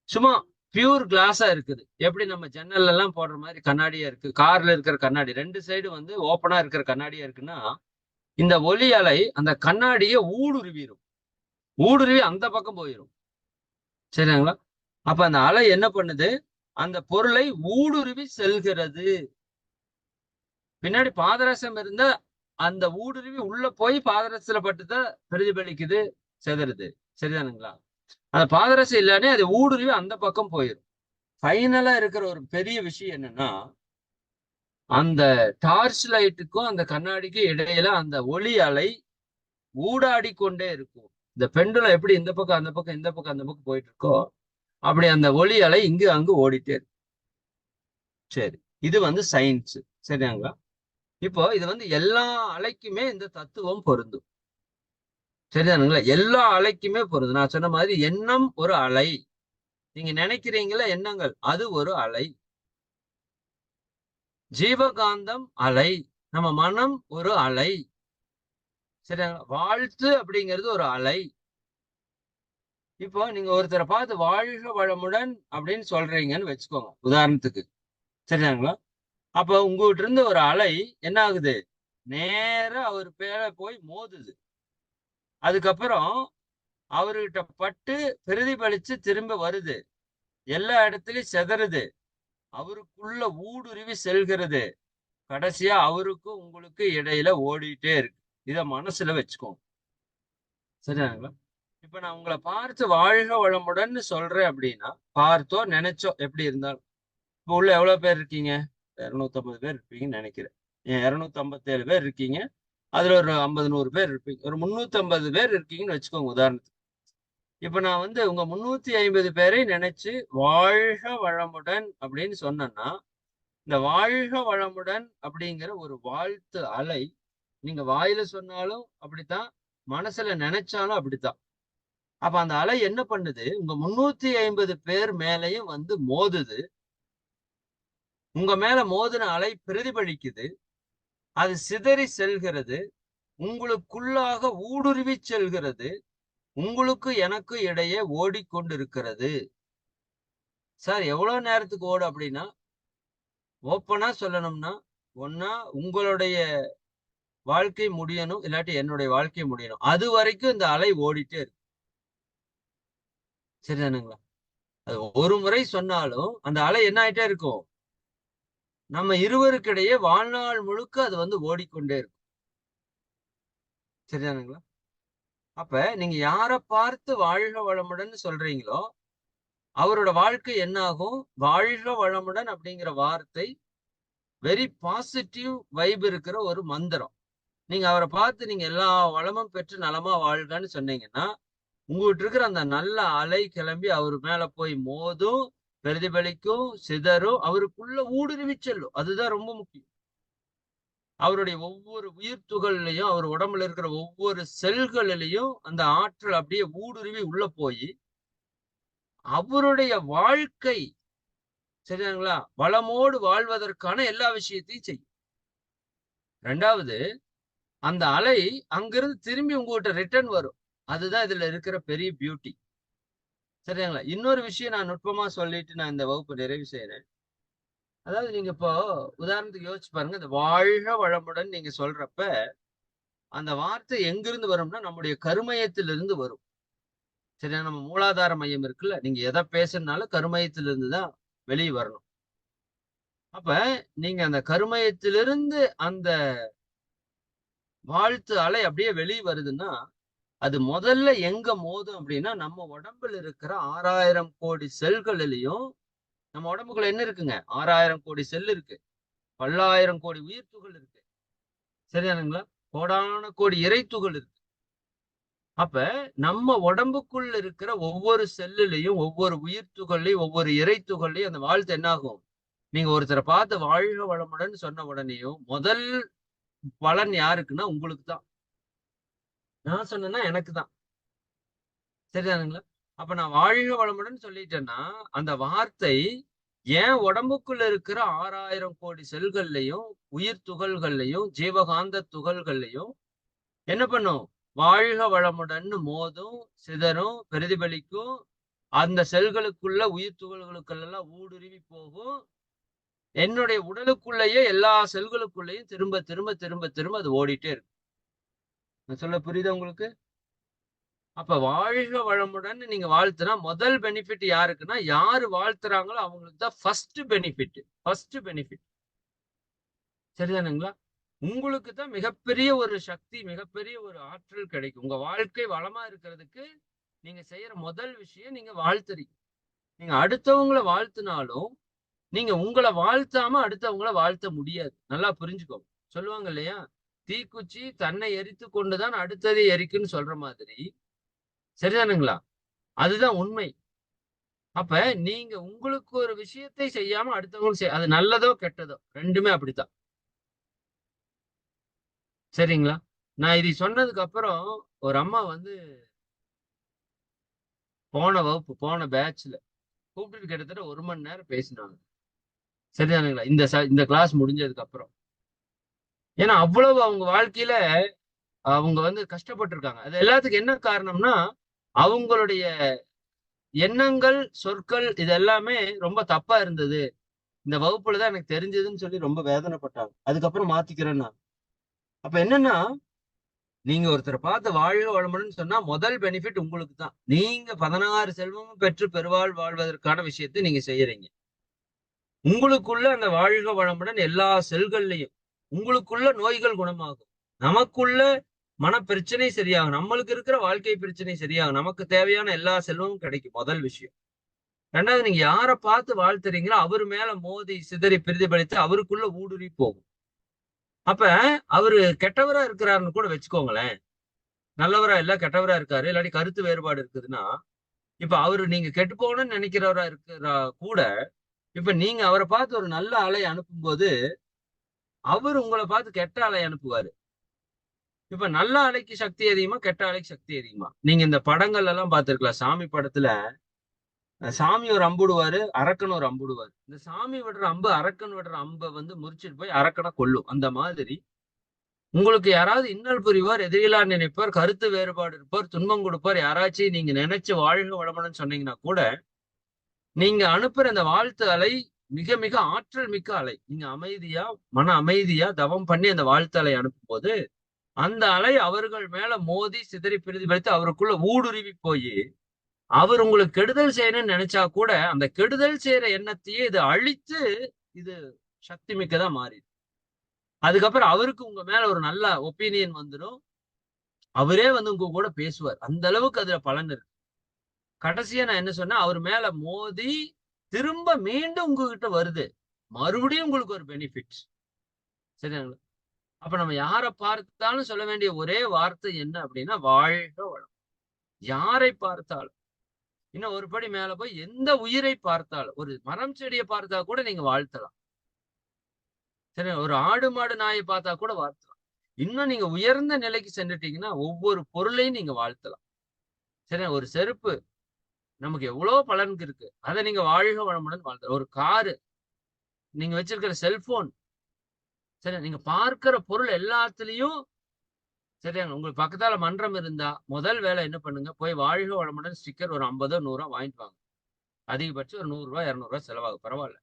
சும்மா பியூர் கிளாஸா இருக்குது. எப்படி நம்ம ஜன்னல் எல்லாம் போடுற மாதிரி கண்ணாடியா இருக்கு, கார்ல இருக்கிற கண்ணாடி ரெண்டு சைடு வந்து ஓப்பனா இருக்கிற கண்ணாடியா இருக்குன்னா, இந்த ஒளி அலை அந்த கண்ணாடியை ஊடுருவிடும். ஊடுருவி அந்த பக்கம் போயிடும். சரிங்களா? அப்ப அந்த அலை என்ன பண்ணுது? அந்த பொருளை ஊடுருவி செல்கிறது. பின்னாடி பாதரசம் இருந்தா அந்த ஊடுருவி உள்ள போய் பாதரசத்துல பட்டுதான் பிரதிபலிக்குது, செதறுது. சரிதானுங்களா? அந்த பாதரசம் இல்லைன்னே அது ஊடுருவி அந்த பக்கம் போயிடும். ஃபைனலா இருக்கிற ஒரு பெரிய விஷயம் என்னன்னா, அந்த டார்ச் லைட்டுக்கும் அந்த கண்ணாடிக்கும் இடையில அந்த ஒளி அலை ஊடாடி கொண்டே இருக்கும். இந்த பெண்டுலம் எப்படி இந்த பக்கம் அந்த பக்கம் இந்த பக்கம் அந்த பக்கம் போயிட்டு இருக்கோ, அப்படி அந்த ஒளி அலை இங்கு அங்கு ஓடிட்டே இருக்கு. சரி, இது வந்து சயின்ஸ். சரிங்களா? இப்போ இது வந்து எல்லா அலைக்குமே இந்த தத்துவம் பொருந்தும். சரிதானுங்களா? எல்லா அலைக்குமே பொருந்தும். நான் சொன்ன மாதிரி எண்ணம் ஒரு அலை. நீங்க நினைக்கிறீங்களா எண்ணங்கள், அது ஒரு அலை. ஜீவகாந்தம் அலை. நம்ம மனம் ஒரு அலை. சரிங்களா? வாழ்த்து அப்படிங்கிறது ஒரு அலை. இப்போ நீங்க ஒருத்தரை பார்த்து வாழ்க வளமுடன் அப்படின்னு சொல்றீங்கன்னு வச்சுக்கோங்க, உதாரணத்துக்கு. சரிதாங்களா? அப்ப உங்ககிட்ட இருந்து ஒரு அலை என்ன ஆகுது? நேரா அவர் பேர போய் மோதுது. அதுக்கப்புறம் அவர்கிட்ட பட்டு பிரதிபலிச்சு திரும்ப வருது. எல்லா இடத்துலயும் செதறுது. அவருக்குள்ள ஊடுருவி செல்கிறது. கடைசியா அவருக்கும் உங்களுக்கு இடையில ஓடிட்டே இருக்கு. இத மனசுல வச்சுக்கோங்க. சரிதாங்களா? இப்ப நான் உங்களை பார்த்து வாழ்க வளமுடன் சொல்றேன் அப்படின்னா, பார்த்தோ நினைச்சோ எப்படி இருந்தாலும், இப்ப உள்ள எவ்வளவு பேர் இருக்கீங்க? 250 பேர் இருப்பீங்கன்னு நினைக்கிறேன். 257 பேர் இருக்கீங்க. அதுல ஒரு 50 100 பேர் இருப்பீங்க. ஒரு 350 பேர் இருக்கீங்கன்னு வச்சுக்கோங்க உதாரணத்துக்கு. இப்ப நான் வந்து உங்க 350 பேரை நினைச்சு வாழ்க வளமுடன் அப்படின்னு சொன்னேன்னா, இந்த வாழ்க வளமுடன் அப்படிங்கிற ஒரு வாழ்த்து அலை நீங்க வாயில சொன்னாலும் அப்படித்தான், மனசுல நினைச்சாலும் அப்படித்தான். அப்ப அந்த அலை என்ன பண்ணுது? உங்க 350 பேர் மேலையும் வந்து மோதுது. உங்க மேல மோதின அலை பிரதிபலிக்குது. அது சிதறி செல்கிறது. உங்களுக்குள்ளாக ஊடுருவி செல்கிறது. உங்களுக்கு எனக்கு இடையே ஓடிக்கொண்டிருக்கிறது. சார் எவ்வளவு நேரத்துக்கு ஓடும் அப்படின்னா, ஓப்பனா சொல்லணும்னா, ஒன்னா உங்களுடைய வாழ்க்கை முடியணும், இல்லாட்டி என்னுடைய வாழ்க்கை முடியணும். அது வரைக்கும் இந்த அலை ஓடிட்டே இருக்கு. சரிதானுங்களா? அது ஒரு முறை சொன்னாலும் அந்த அலை என்ன ஆயிட்டே இருக்கும்? நம்ம இருவருக்கிடையே வாழ்நாள் முழுக்க அது வந்து ஓடிக்கொண்டே இருக்கும். சரிதானுங்களா? அப்ப நீங்க யாரை பார்த்து வாழ்க வளமுடன் சொல்றீங்களோ அவரோட வாழ்க்கை என்ன ஆகும்? வாழ்க வளமுடன் அப்படிங்கிற வார்த்தை வெரி பாசிட்டிவ் வைப் இருக்கிற ஒரு மந்திரம். நீங்க அவரை பார்த்து நீங்க எல்லா வளமும் பெற்று நலமா வாழ்கன்னு சொன்னீங்கன்னா, உங்ககிட்ட இருக்கிற அந்த நல்ல அலை கிளம்பி அவர் மேல போய் மோதும், பிரதிபலிக்கும், சிதறும், அவருக்குள்ள ஊடுருவி செல்லும். அதுதான் ரொம்ப முக்கியம். அவருடைய ஒவ்வொரு உயிர் துகள்லையும், அவர் உடம்புல இருக்கிற ஒவ்வொரு செல்களிலையும் அந்த ஆற்றல் அப்படியே ஊடுருவி உள்ள போய் அவருடைய வாழ்க்கை, சரிங்களா, வளமோடு வாழ்வதற்கான எல்லா விஷயத்தையும் செய்யும். ரெண்டாவது, அந்த அலை அங்கிருந்து திரும்பி உங்ககிட்ட ரிட்டர்ன் வரும். அதுதான் இதுல இருக்கிற பெரிய பியூட்டி. சரிங்களா? இன்னொரு விஷயம் நான் நுட்பமா சொல்லிட்டு நான் இந்த வகுப்பு நிறைவு செய்யறேன். அதாவது நீங்க இப்போ உதாரணத்துக்கு யோசிச்சு பாருங்க, இந்த வாழ்க வளமுடன் நீங்க சொல்றப்ப அந்த வார்த்தை எங்கிருந்து வரும்னா நம்முடைய கருமையத்திலிருந்து வரும். சரியா? நம்ம மூலாதார மையம் இருக்குல்ல, நீங்க எதை பேசுனாலும் கருமையத்திலிருந்து தான் வெளியே வரணும். அப்ப நீங்க அந்த கருமையத்திலிருந்து அந்த வாழ்த்து அலை அப்படியே வெளியே வருதுன்னா, அது முதல்ல எங்க மோதும் அப்படின்னா நம்ம உடம்புல இருக்கிற 6000 கோடி செல்களிலையும். நம்ம உடம்புக்குள்ள என்ன இருக்குங்க? 6000 கோடி செல் இருக்கு, பல்லாயிரம் கோடி உயிர் துகள் இருக்கு, சரியானுங்களா? கோடான கோடி இறை துகள் இருக்கு. அப்ப நம்ம உடம்புக்குள்ள இருக்கிற ஒவ்வொரு செல்லுலையும், ஒவ்வொரு உயிர் துகள்லையும், ஒவ்வொரு இறை துகள்லையும் அந்த வாழ்த்து என்ன ஆகும்? நீங்க ஒருத்தரை பார்த்து வாழ்க வளமுடன் சொன்ன உடனேயும் முதல் பலன் யாருக்குன்னா உங்களுக்கு தான். நான் சொன்னேன்னா எனக்கு தான். சரிதானுங்களா? அப்ப நான் வாழ்க வளமுடன் சொல்லிட்டேன்னா அந்த வார்த்தை என் உடம்புக்குள்ள இருக்கிற 6000 கோடி செல்கள்லையும், உயிர் துகள்கள்லையும், ஜீவகாந்த துகள்கள்லையும் என்ன பண்ணும்? வாழ்க வளமுடன்னு மோதும், சிதறும், பிரதிபலிக்கும். அந்த செல்களுக்குள்ள உயிர் துகள்களுக்கெல்லாம் ஊடுருவி போகும். என்னுடைய உடலுக்குள்ளேயே எல்லா செல்களுக்குள்ளேயும் திரும்ப திரும்ப திரும்ப திரும்ப அது ஓடிட்டே இருக்கு. நான் சொல்ல புரியுதா உங்களுக்கு? அப்ப வாழ்க வளமுடன் நீங்க வாழ்த்துனா முதல் பெனிஃபிட் யாருக்குன்னா, யாரு வாழ்த்துறாங்களோ அவங்களுக்கு தான் ஃபர்ஸ்ட் பெனிஃபிட். First benefit. சரிதானுங்களா? உங்களுக்கு தான் மிகப்பெரிய ஒரு சக்தி, மிகப்பெரிய ஒரு ஆற்றல் கிடைக்கும். உங்க வாழ்க்கை வளமா இருக்கிறதுக்கு நீங்க செய்யற முதல் விஷயம் நீங்க வாழ்த்துறீங்க. நீங்க அடுத்தவங்கள வாழ்த்துனாலும் நீங்க உங்களை வாழ்த்தாம அடுத்தவங்கள வாழ்த்த முடியாது. நல்லா புரிஞ்சுக்கோங்க. சொல்லுவாங்க இல்லையா, தீக்குச்சி தன்னை எரித்து கொண்டுதான் அடுத்ததை எரிக்குன்னு சொல்ற மாதிரி. சரிதானுங்களா? அதுதான் உண்மை. அப்ப நீங்க உங்களுக்கு ஒரு விஷயத்தை செய்யாம அடுத்தவங்களுக்கு அது நல்லதோ கெட்டதோ ரெண்டுமே அப்படித்தான். சரிங்களா? நான் இதை சொன்னதுக்கு அப்புறம் ஒரு அம்மா வந்து போன வகுப்பு போன பேட்ச்ல கூப்பிட்டு கிட்டத்தட்ட 1 மணி நேரம் பேசினாங்க. சரிதானுங்களா? இந்த கிளாஸ் முடிஞ்சதுக்கு அப்புறம். ஏன்னா அவ்வளவு அவங்க வாழ்க்கையில அவங்க வந்து கஷ்டப்பட்டு இருக்காங்க. அது எல்லாத்துக்கும் என்ன காரணம்னா அவங்களுடைய எண்ணங்கள், சொற்கள் இது எல்லாமே ரொம்ப தப்பா இருந்தது. இந்த வகுப்புலதான் எனக்கு தெரிஞ்சதுன்னு சொல்லி ரொம்ப வேதனைப்பட்டாங்க. அதுக்கப்புறம் மாத்திக்கிறேன் நான். அப்ப என்னன்னா, நீங்க ஒருத்தரை பார்த்து வாழ்க வளமுடன் சொன்னா முதல் பெனிஃபிட் உங்களுக்கு தான். நீங்க 16 செல்வமும் பெற்று பெருவாழ் வாழ்வதற்கான விஷயத்தை நீங்க செய்யறீங்க. உங்களுக்குள்ள அந்த வாழ்க வளமுடன் எல்லா செல்கள்லையும் உங்களுக்குள்ள நோய்கள் குணமாகும். நமக்குள்ள மன பிரச்சனை சரியாகும். நம்மளுக்கு இருக்கிற வாழ்க்கை பிரச்சனை சரியாகும். நமக்கு தேவையான எல்லா செல்வமும் கிடைக்கும். முதல் விஷயம். ரெண்டாவது, நீங்க யாரை பார்த்து வாழ்த்துறீங்களோ அவர் மேல மோதி சிதறி பிரதிபலித்து அவருக்குள்ள ஊடுருவி போகும். அப்ப அவரு கெட்டவரா இருக்கிறாருன்னு கூட வச்சுக்கோங்களேன். நல்லவரா இல்ல, கெட்டவரா இருக்காரு, இல்லாட்டி கருத்து வேறுபாடு இருக்குதுன்னா, இப்ப அவரு நீங்க கெட்டு போகணும்னு நினைக்கிறவரா இருக்கிறா கூட, இப்ப நீங்க அவரை பார்த்து ஒரு நல்ல அலை அனுப்பும்போது அவர் உங்களை பார்த்து கெட்ட அலை அனுப்புவாரு. இப்ப நல்ல அலைக்கு சக்தி அதிகமா, கெட்ட அலைக்கு சக்தி அதிகமா? நீங்க இந்த படங்கள் எல்லாம் பார்த்திருக்கலாம். சாமி படத்துல சாமி ஒரு அம்புடுவாரு, அரக்கன் ஒரு அம்புடுவாரு. இந்த சாமி விடுற அம்பு அரக்கன் விடுற அம்பை வந்து முறிச்சிட்டு போய் அரக்கனை கொல்லும். அந்த மாதிரி உங்களுக்கு யாராவது இன்னல் புரிவார், எதிரிலா நினைப்பார், கருத்து வேறுபாடு இருப்பார், துன்பம் கொடுப்பார், யாராச்சும் நீங்க நினைச்சு வாழ்க வளமுடன் சொன்னீங்கன்னா கூட நீங்க அனுப்புற இந்த வாழ்த்து அலை மிக மிக ஆற்றல் மிக்க அலை. நீங்க அமைதியா, மன அமைதியா தவம் பண்ணி அந்த வாழ்த்து அலை அனுப்பும் போது அந்த அலை அவர்கள் மேல மோதி சிதறி பிரதிபலித்து அவருக்குள்ள ஊடுருவி போய் அவர் உங்களுக்கு கெடுதல் செய்யணும்னு நினைச்சா கூட அந்த கெடுதல் செய்யற எண்ணத்தையே இது அழித்து இது சக்தி மிக்கதா மாறிடும். அதுக்கப்புறம் அவருக்கு உங்க மேல ஒரு நல்ல ஒப்பீனியன் வந்துடும். அவரே வந்து உங்க கூட பேசுவார். அந்த அளவுக்கு அதுல பலன் இருக்கு. கடைசியா நான் என்ன சொன்னேன், அவர் மேல மோதி திரும்ப மீண்டும் உங்ககிட்ட வருது. மறுபடியும் உங்களுக்கு ஒரு பெனிஃபிட். சரிங்களா? அப்ப நம்ம யாரை பார்த்தாலும் சொல்ல வேண்டிய ஒரே வார்த்தை என்ன அப்படின்னா, வாழ்க வளம். யாரை பார்த்தாலும், இன்னும் ஒரு படி மேல போய் எந்த உயிரை பார்த்தாலும், ஒரு மரம் செடியை பார்த்தா கூட நீங்க வாழ்த்தலாம். சரி, ஒரு ஆடு மாடு நாயை பார்த்தா கூட வாழ்த்தலாம். இன்னும் நீங்க உயர்ந்த நிலைக்கு சென்றுட்டீங்கன்னா ஒவ்வொரு பொருளையும் நீங்க வாழ்த்தலாம். சரி, ஒரு செருப்பு நமக்கு எவ்வளவு பலனுக்கு இருக்கு. அதை நீங்க வாழ்க வளமுடன் வாழ்த்தலாம். ஒரு காரு, நீங்க வச்சிருக்கிற செல்போன், சரி, நீங்க பார்க்கிற பொருள் எல்லாத்துலயும், சரியாங்க, உங்களுக்கு பக்கத்தால மன்றம் இருந்தா முதல் வேலை என்ன பண்ணுங்க, போய் வாழ்க வளமுடன் ஸ்டிக்கர் ஒரு 50 100 வாங்கிட்டு வாங்க. அதிகபட்சம் ஒரு 100 ரூபாய் 200 ரூபாய் செலவாகும், பரவாயில்ல.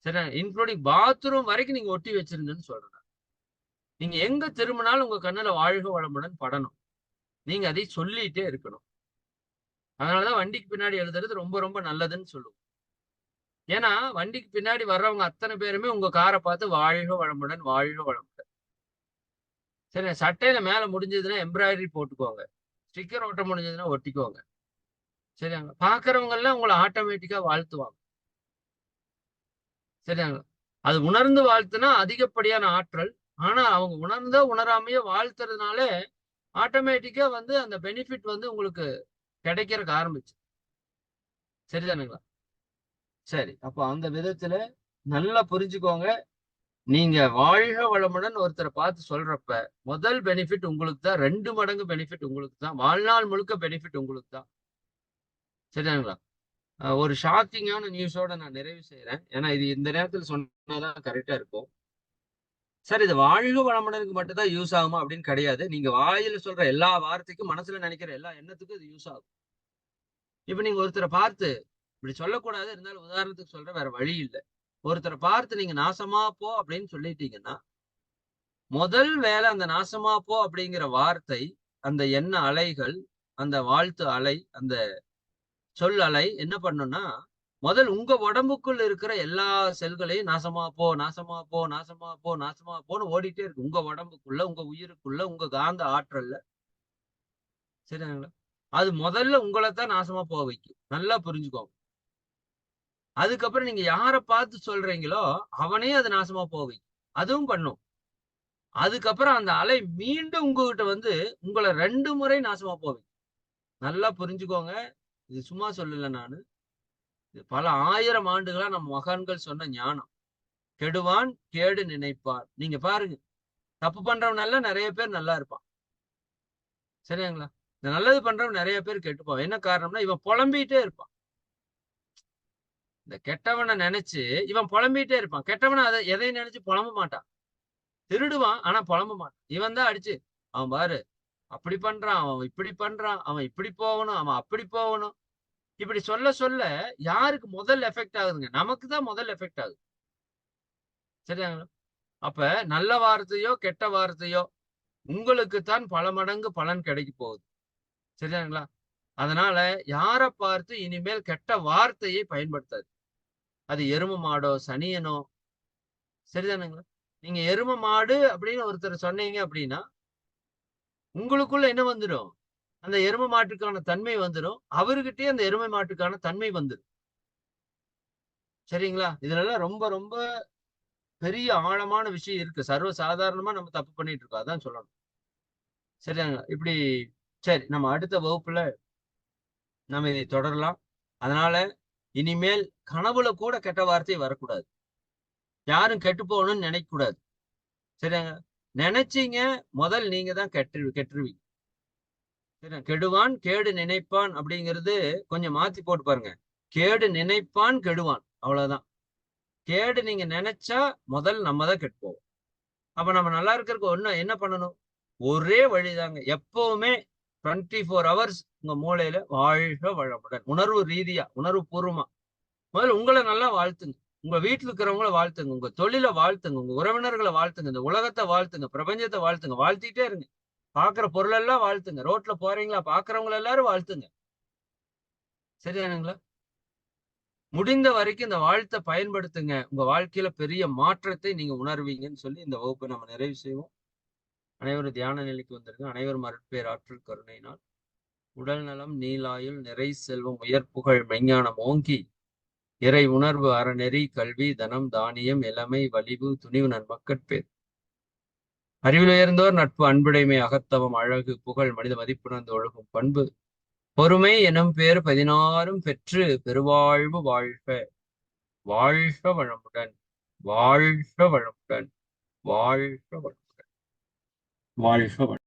சரி, இன்க்ளூடிங் பாத்ரூம் வரைக்கும் நீங்க ஒட்டி வச்சிருங்கன்னு சொல்றேன். நீங்க எங்க திரும்பினாலும் உங்க கண்ணுல வாழ்க வளமுடன் படணும். நீங்க அதை சொல்லிட்டே இருக்கணும். அதனாலதான் வண்டிக்கு பின்னாடி எழுதுறது ரொம்ப ரொம்ப நல்லதுன்னு சொல்லுவோம். ஏன்னா வண்டிக்கு பின்னாடி வர்றவங்க அத்தனை பேருமே உங்க காரை பார்த்து வாழ்க வளமுடன் வாழ்க வளமுடன். சரி, சட்டையில மேல முடிஞ்சதுன்னா எம்ப்ராய்டரி போட்டுக்கோங்க, ஸ்டிக்கர் ஒட்ட முடிஞ்சதுன்னா ஒட்டிக்கோங்க. சரியாங்க, பாக்குறவங்க எல்லாம் உங்களை ஆட்டோமேட்டிக்கா வாழ்த்துவாங்க. சரியாங்க, அது உணர்ந்து வாழ்த்துனா அதிகப்படியான ஆற்றல். ஆனா அவங்க உணர்ந்தோ உணராமையோ வாழ்த்துறதுனால ஆட்டோமேட்டிக்கா அந்த பெனிஃபிட் உங்களுக்கு கிடைக்கிறதுக்கு ஆரம்பிச்சு. சரிதானுங்களா? சரி, அப்ப அந்த விதத்துல நல்லா புரிஞ்சுக்கோங்க. நீங்க வாழ்க வளமுடன் ஒருத்தரை பார்த்து சொல்றப்ப முதல் பெனிஃபிட் உங்களுக்கு தான், 2 மடங்கு பெனிஃபிட் உங்களுக்கு தான், வாழ்நாள் முழுக்க பெனிஃபிட் உங்களுக்கு தான். சரிதானுங்களா? ஒரு ஷாக்கிங்கான நியூஸோட நான் நிறைவு செய்யறேன். ஏன்னா இது இந்த நேரத்தில் சொன்னாதான் கரெக்டா இருக்கும். சார், இது வாழ்க வளமுடனுக்கு மட்டும் தான் யூஸ் ஆகுமா அப்படின்னு கிடையாது. நீங்க வாயில சொல்ற எல்லா வார்த்தைக்கும், மனசுல நினைக்கிற எல்லா எண்ணத்துக்கும் இது யூஸ் ஆகும். இப்ப நீங்க ஒருத்தரை பார்த்து இப்படி சொல்லக்கூடாது, இருந்தாலும் உதாரணத்துக்கு சொல்ற, வேற வழி இல்லை. ஒருத்தரை பார்த்து நீங்க நாசமா போ அப்படின்னு சொல்லிட்டீங்கன்னா முதல் வேலை அந்த நாசமா போ அப்படிங்கிற வார்த்தை, அந்த எண்ண அலைகள், அந்த வாழ்த்து அலை, அந்த சொல் அலை என்ன பண்ணும்னா முதல் உங்க உடம்புக்குள்ள இருக்கிற எல்லா செல்களையும் நாசமா போ நாசமா போ நாசமா போ நாசமா போன்னு ஓடிட்டே இருக்கு. உங்க உடம்புக்குள்ள, உங்க உயிருக்குள்ள, உங்க காந்த ஆற்றல்ல. சரிங்களா? அது முதல்ல உங்களைத்தான் நாசமா போக வைக்கும். நல்லா புரிஞ்சுக்கோங்க. அதுக்கப்புறம் நீங்க யாரை பார்த்து சொல்றீங்களோ அவனே அது நாசமா போக வைக்கும். அதுவும் பண்ணும். அதுக்கப்புறம் அந்த அலை மீண்டும் உங்ககிட்ட உங்களை 2 முறை நாசமா போக வைக்கும். நல்லா புரிஞ்சுக்கோங்க. இது சும்மா சொல்லல நானு. இது பல 1000 ஆண்டுகளா நம்ம மகான்கள் சொன்ன ஞானம். கெடுவான் கேடு நினைப்பான். நீங்க பாருங்க, தப்பு பண்றவன் எல்லாம் நிறைய பேர் நல்லா இருப்பான். சரிங்களா? இந்த நல்லது பண்றவன் நிறைய பேர் கெட்டுப்பான். என்ன காரணம்னா இவன் புலம்பிட்டே இருப்பான். இந்த கெட்டவனை நினைச்சு இவன் புலம்பிட்டே இருப்பான். கெட்டவனை அதை எதையும் நினைச்சு புலம்ப மாட்டான். திருடுவான், ஆனா புலம்ப மாட்டான். இவன் தான் அடிச்சு, அவன் பாரு அப்படி பண்றான், அவன் இப்படி பண்றான், அவன் இப்படி போகணும், அவன் அப்படி போகணும், இப்படி சொல்ல சொல்ல யாருக்கு முதல் எஃபெக்ட் ஆகுதுங்க? நமக்கு தான் முதல் எஃபெக்ட் ஆகுது. சரியாங்களா? அப்ப நல்ல வார்த்தையோ கெட்ட வார்த்தையோ உங்களுக்குத்தான் பல மடங்கு பலன் கிடைக்க போகுது. சரியாங்களா? அதனால யாரை பார்த்து இனிமேல் கெட்ட வார்த்தையை பயன்படுத்தாது. அது எரும மாடோ சனியனோ. சரிதானுங்களா? நீங்க எரும மாடு அப்படின்னு ஒருத்தர் சொன்னீங்க அப்படின்னா உங்களுக்குள்ள என்ன வந்துடும்? அந்த எரும மாட்டுக்கான தன்மை வந்துடும். அவர்கிட்டயே அந்த எருமை மாட்டுக்கான தன்மை வந்துடும். சரிங்களா? இதுல ரொம்ப ரொம்ப பெரிய ஆழமான விஷயம் இருக்கு. சர்வ சாதாரணமா நம்ம தப்பு பண்ணிட்டு இருக்கோம். அதான் சொல்லணும். சரியாங்க, இப்படி. சரி, நம்ம அடுத்த வகுப்புல நம்ம இதை தொடரலாம். அதனால இனிமேல் கனவுல கூட கெட்ட வார்த்தை வரக்கூடாது. யாரும் கெட்டு போகணும்னு நினைக்க கூடாது. சரியாங்க? நினைச்சீங்க முதல் நீங்க தான் கெட்டுருவீங்க. சரி, கெடுவான் கேடு நினைப்பான் அப்படிங்கிறது கொஞ்சம் மாத்தி போட்டு பாருங்க. கேடு நினைப்பான் கெடுவான், அவ்வளவுதான். கேடு நீங்க நினைச்சா முதல் நம்ம தான் கெட்டு போவோம். அப்ப நம்ம நல்லா இருக்கிறதுக்கு ஒண்ணு என்ன பண்ணணும்? ஒரே வழிதாங்க. எப்பவுமே 24 ஹவர்ஸ் உங்க மூளையில வாழ்க வளமுடன், உணர்வு ரீதியா, உணர்வு பூர்வமா முதல்ல உங்களை நல்லா வாழ்த்துங்க. உங்க வீட்டுல இருக்கிறவங்கள வாழ்த்துங்க, உங்க தொழிலை வாழ்த்துங்க, உங்க உறவினர்களை வாழ்த்துங்க, இந்த உலகத்தை வாழ்த்துங்க, பிரபஞ்சத்தை வாழ்த்துங்க. வாழ்த்திட்டே இருங்க. பாக்குற பொருள் எல்லாம் வாழ்த்துங்க. ரோட்ல போறீங்களா, பாக்குறவங்க எல்லாரும் வாழ்த்துங்க. சரியானுங்களா? முடிந்த வரைக்கும் இந்த வாழ்த்தை பயன்படுத்துங்க. உங்க வாழ்க்கையில பெரிய மாற்றத்தை நீங்க உணர்வீங்கன்னு சொல்லி இந்த வகுப்பை நம்ம நிறைவு செய்வோம். அனைவரும் தியான நிலைக்கு வந்திருங்க. அனைவரும் அருட்பேர் ஆற்றல் கருணையினால் உடல் நலம், நீலாயுள், நிறை செல்வம், உயர்ப்புகழ், மெஞ்ஞானம் ஓங்கி இறை உணர்வு, அறநெறி, கல்வி, தனம், தானியம், இளமை, வலிவு, துணிவு, நன்மக்கட்பேர், அறிவில் உயர்ந்தோர் நட்பு, அன்புடைமை, அகத்தவம், அழகு, புகழ், மனித மதிப்புணர்ந்து ஒழுகும் பண்பு, பொறுமை எனும் பேர் 16 பெற்று பெருவாழ்வு வாழ்க. வாழ்க வளமுடன். வாழ்க வளமுடன். வாழ்க வளமுடன். வாழ்க வளமுடன்.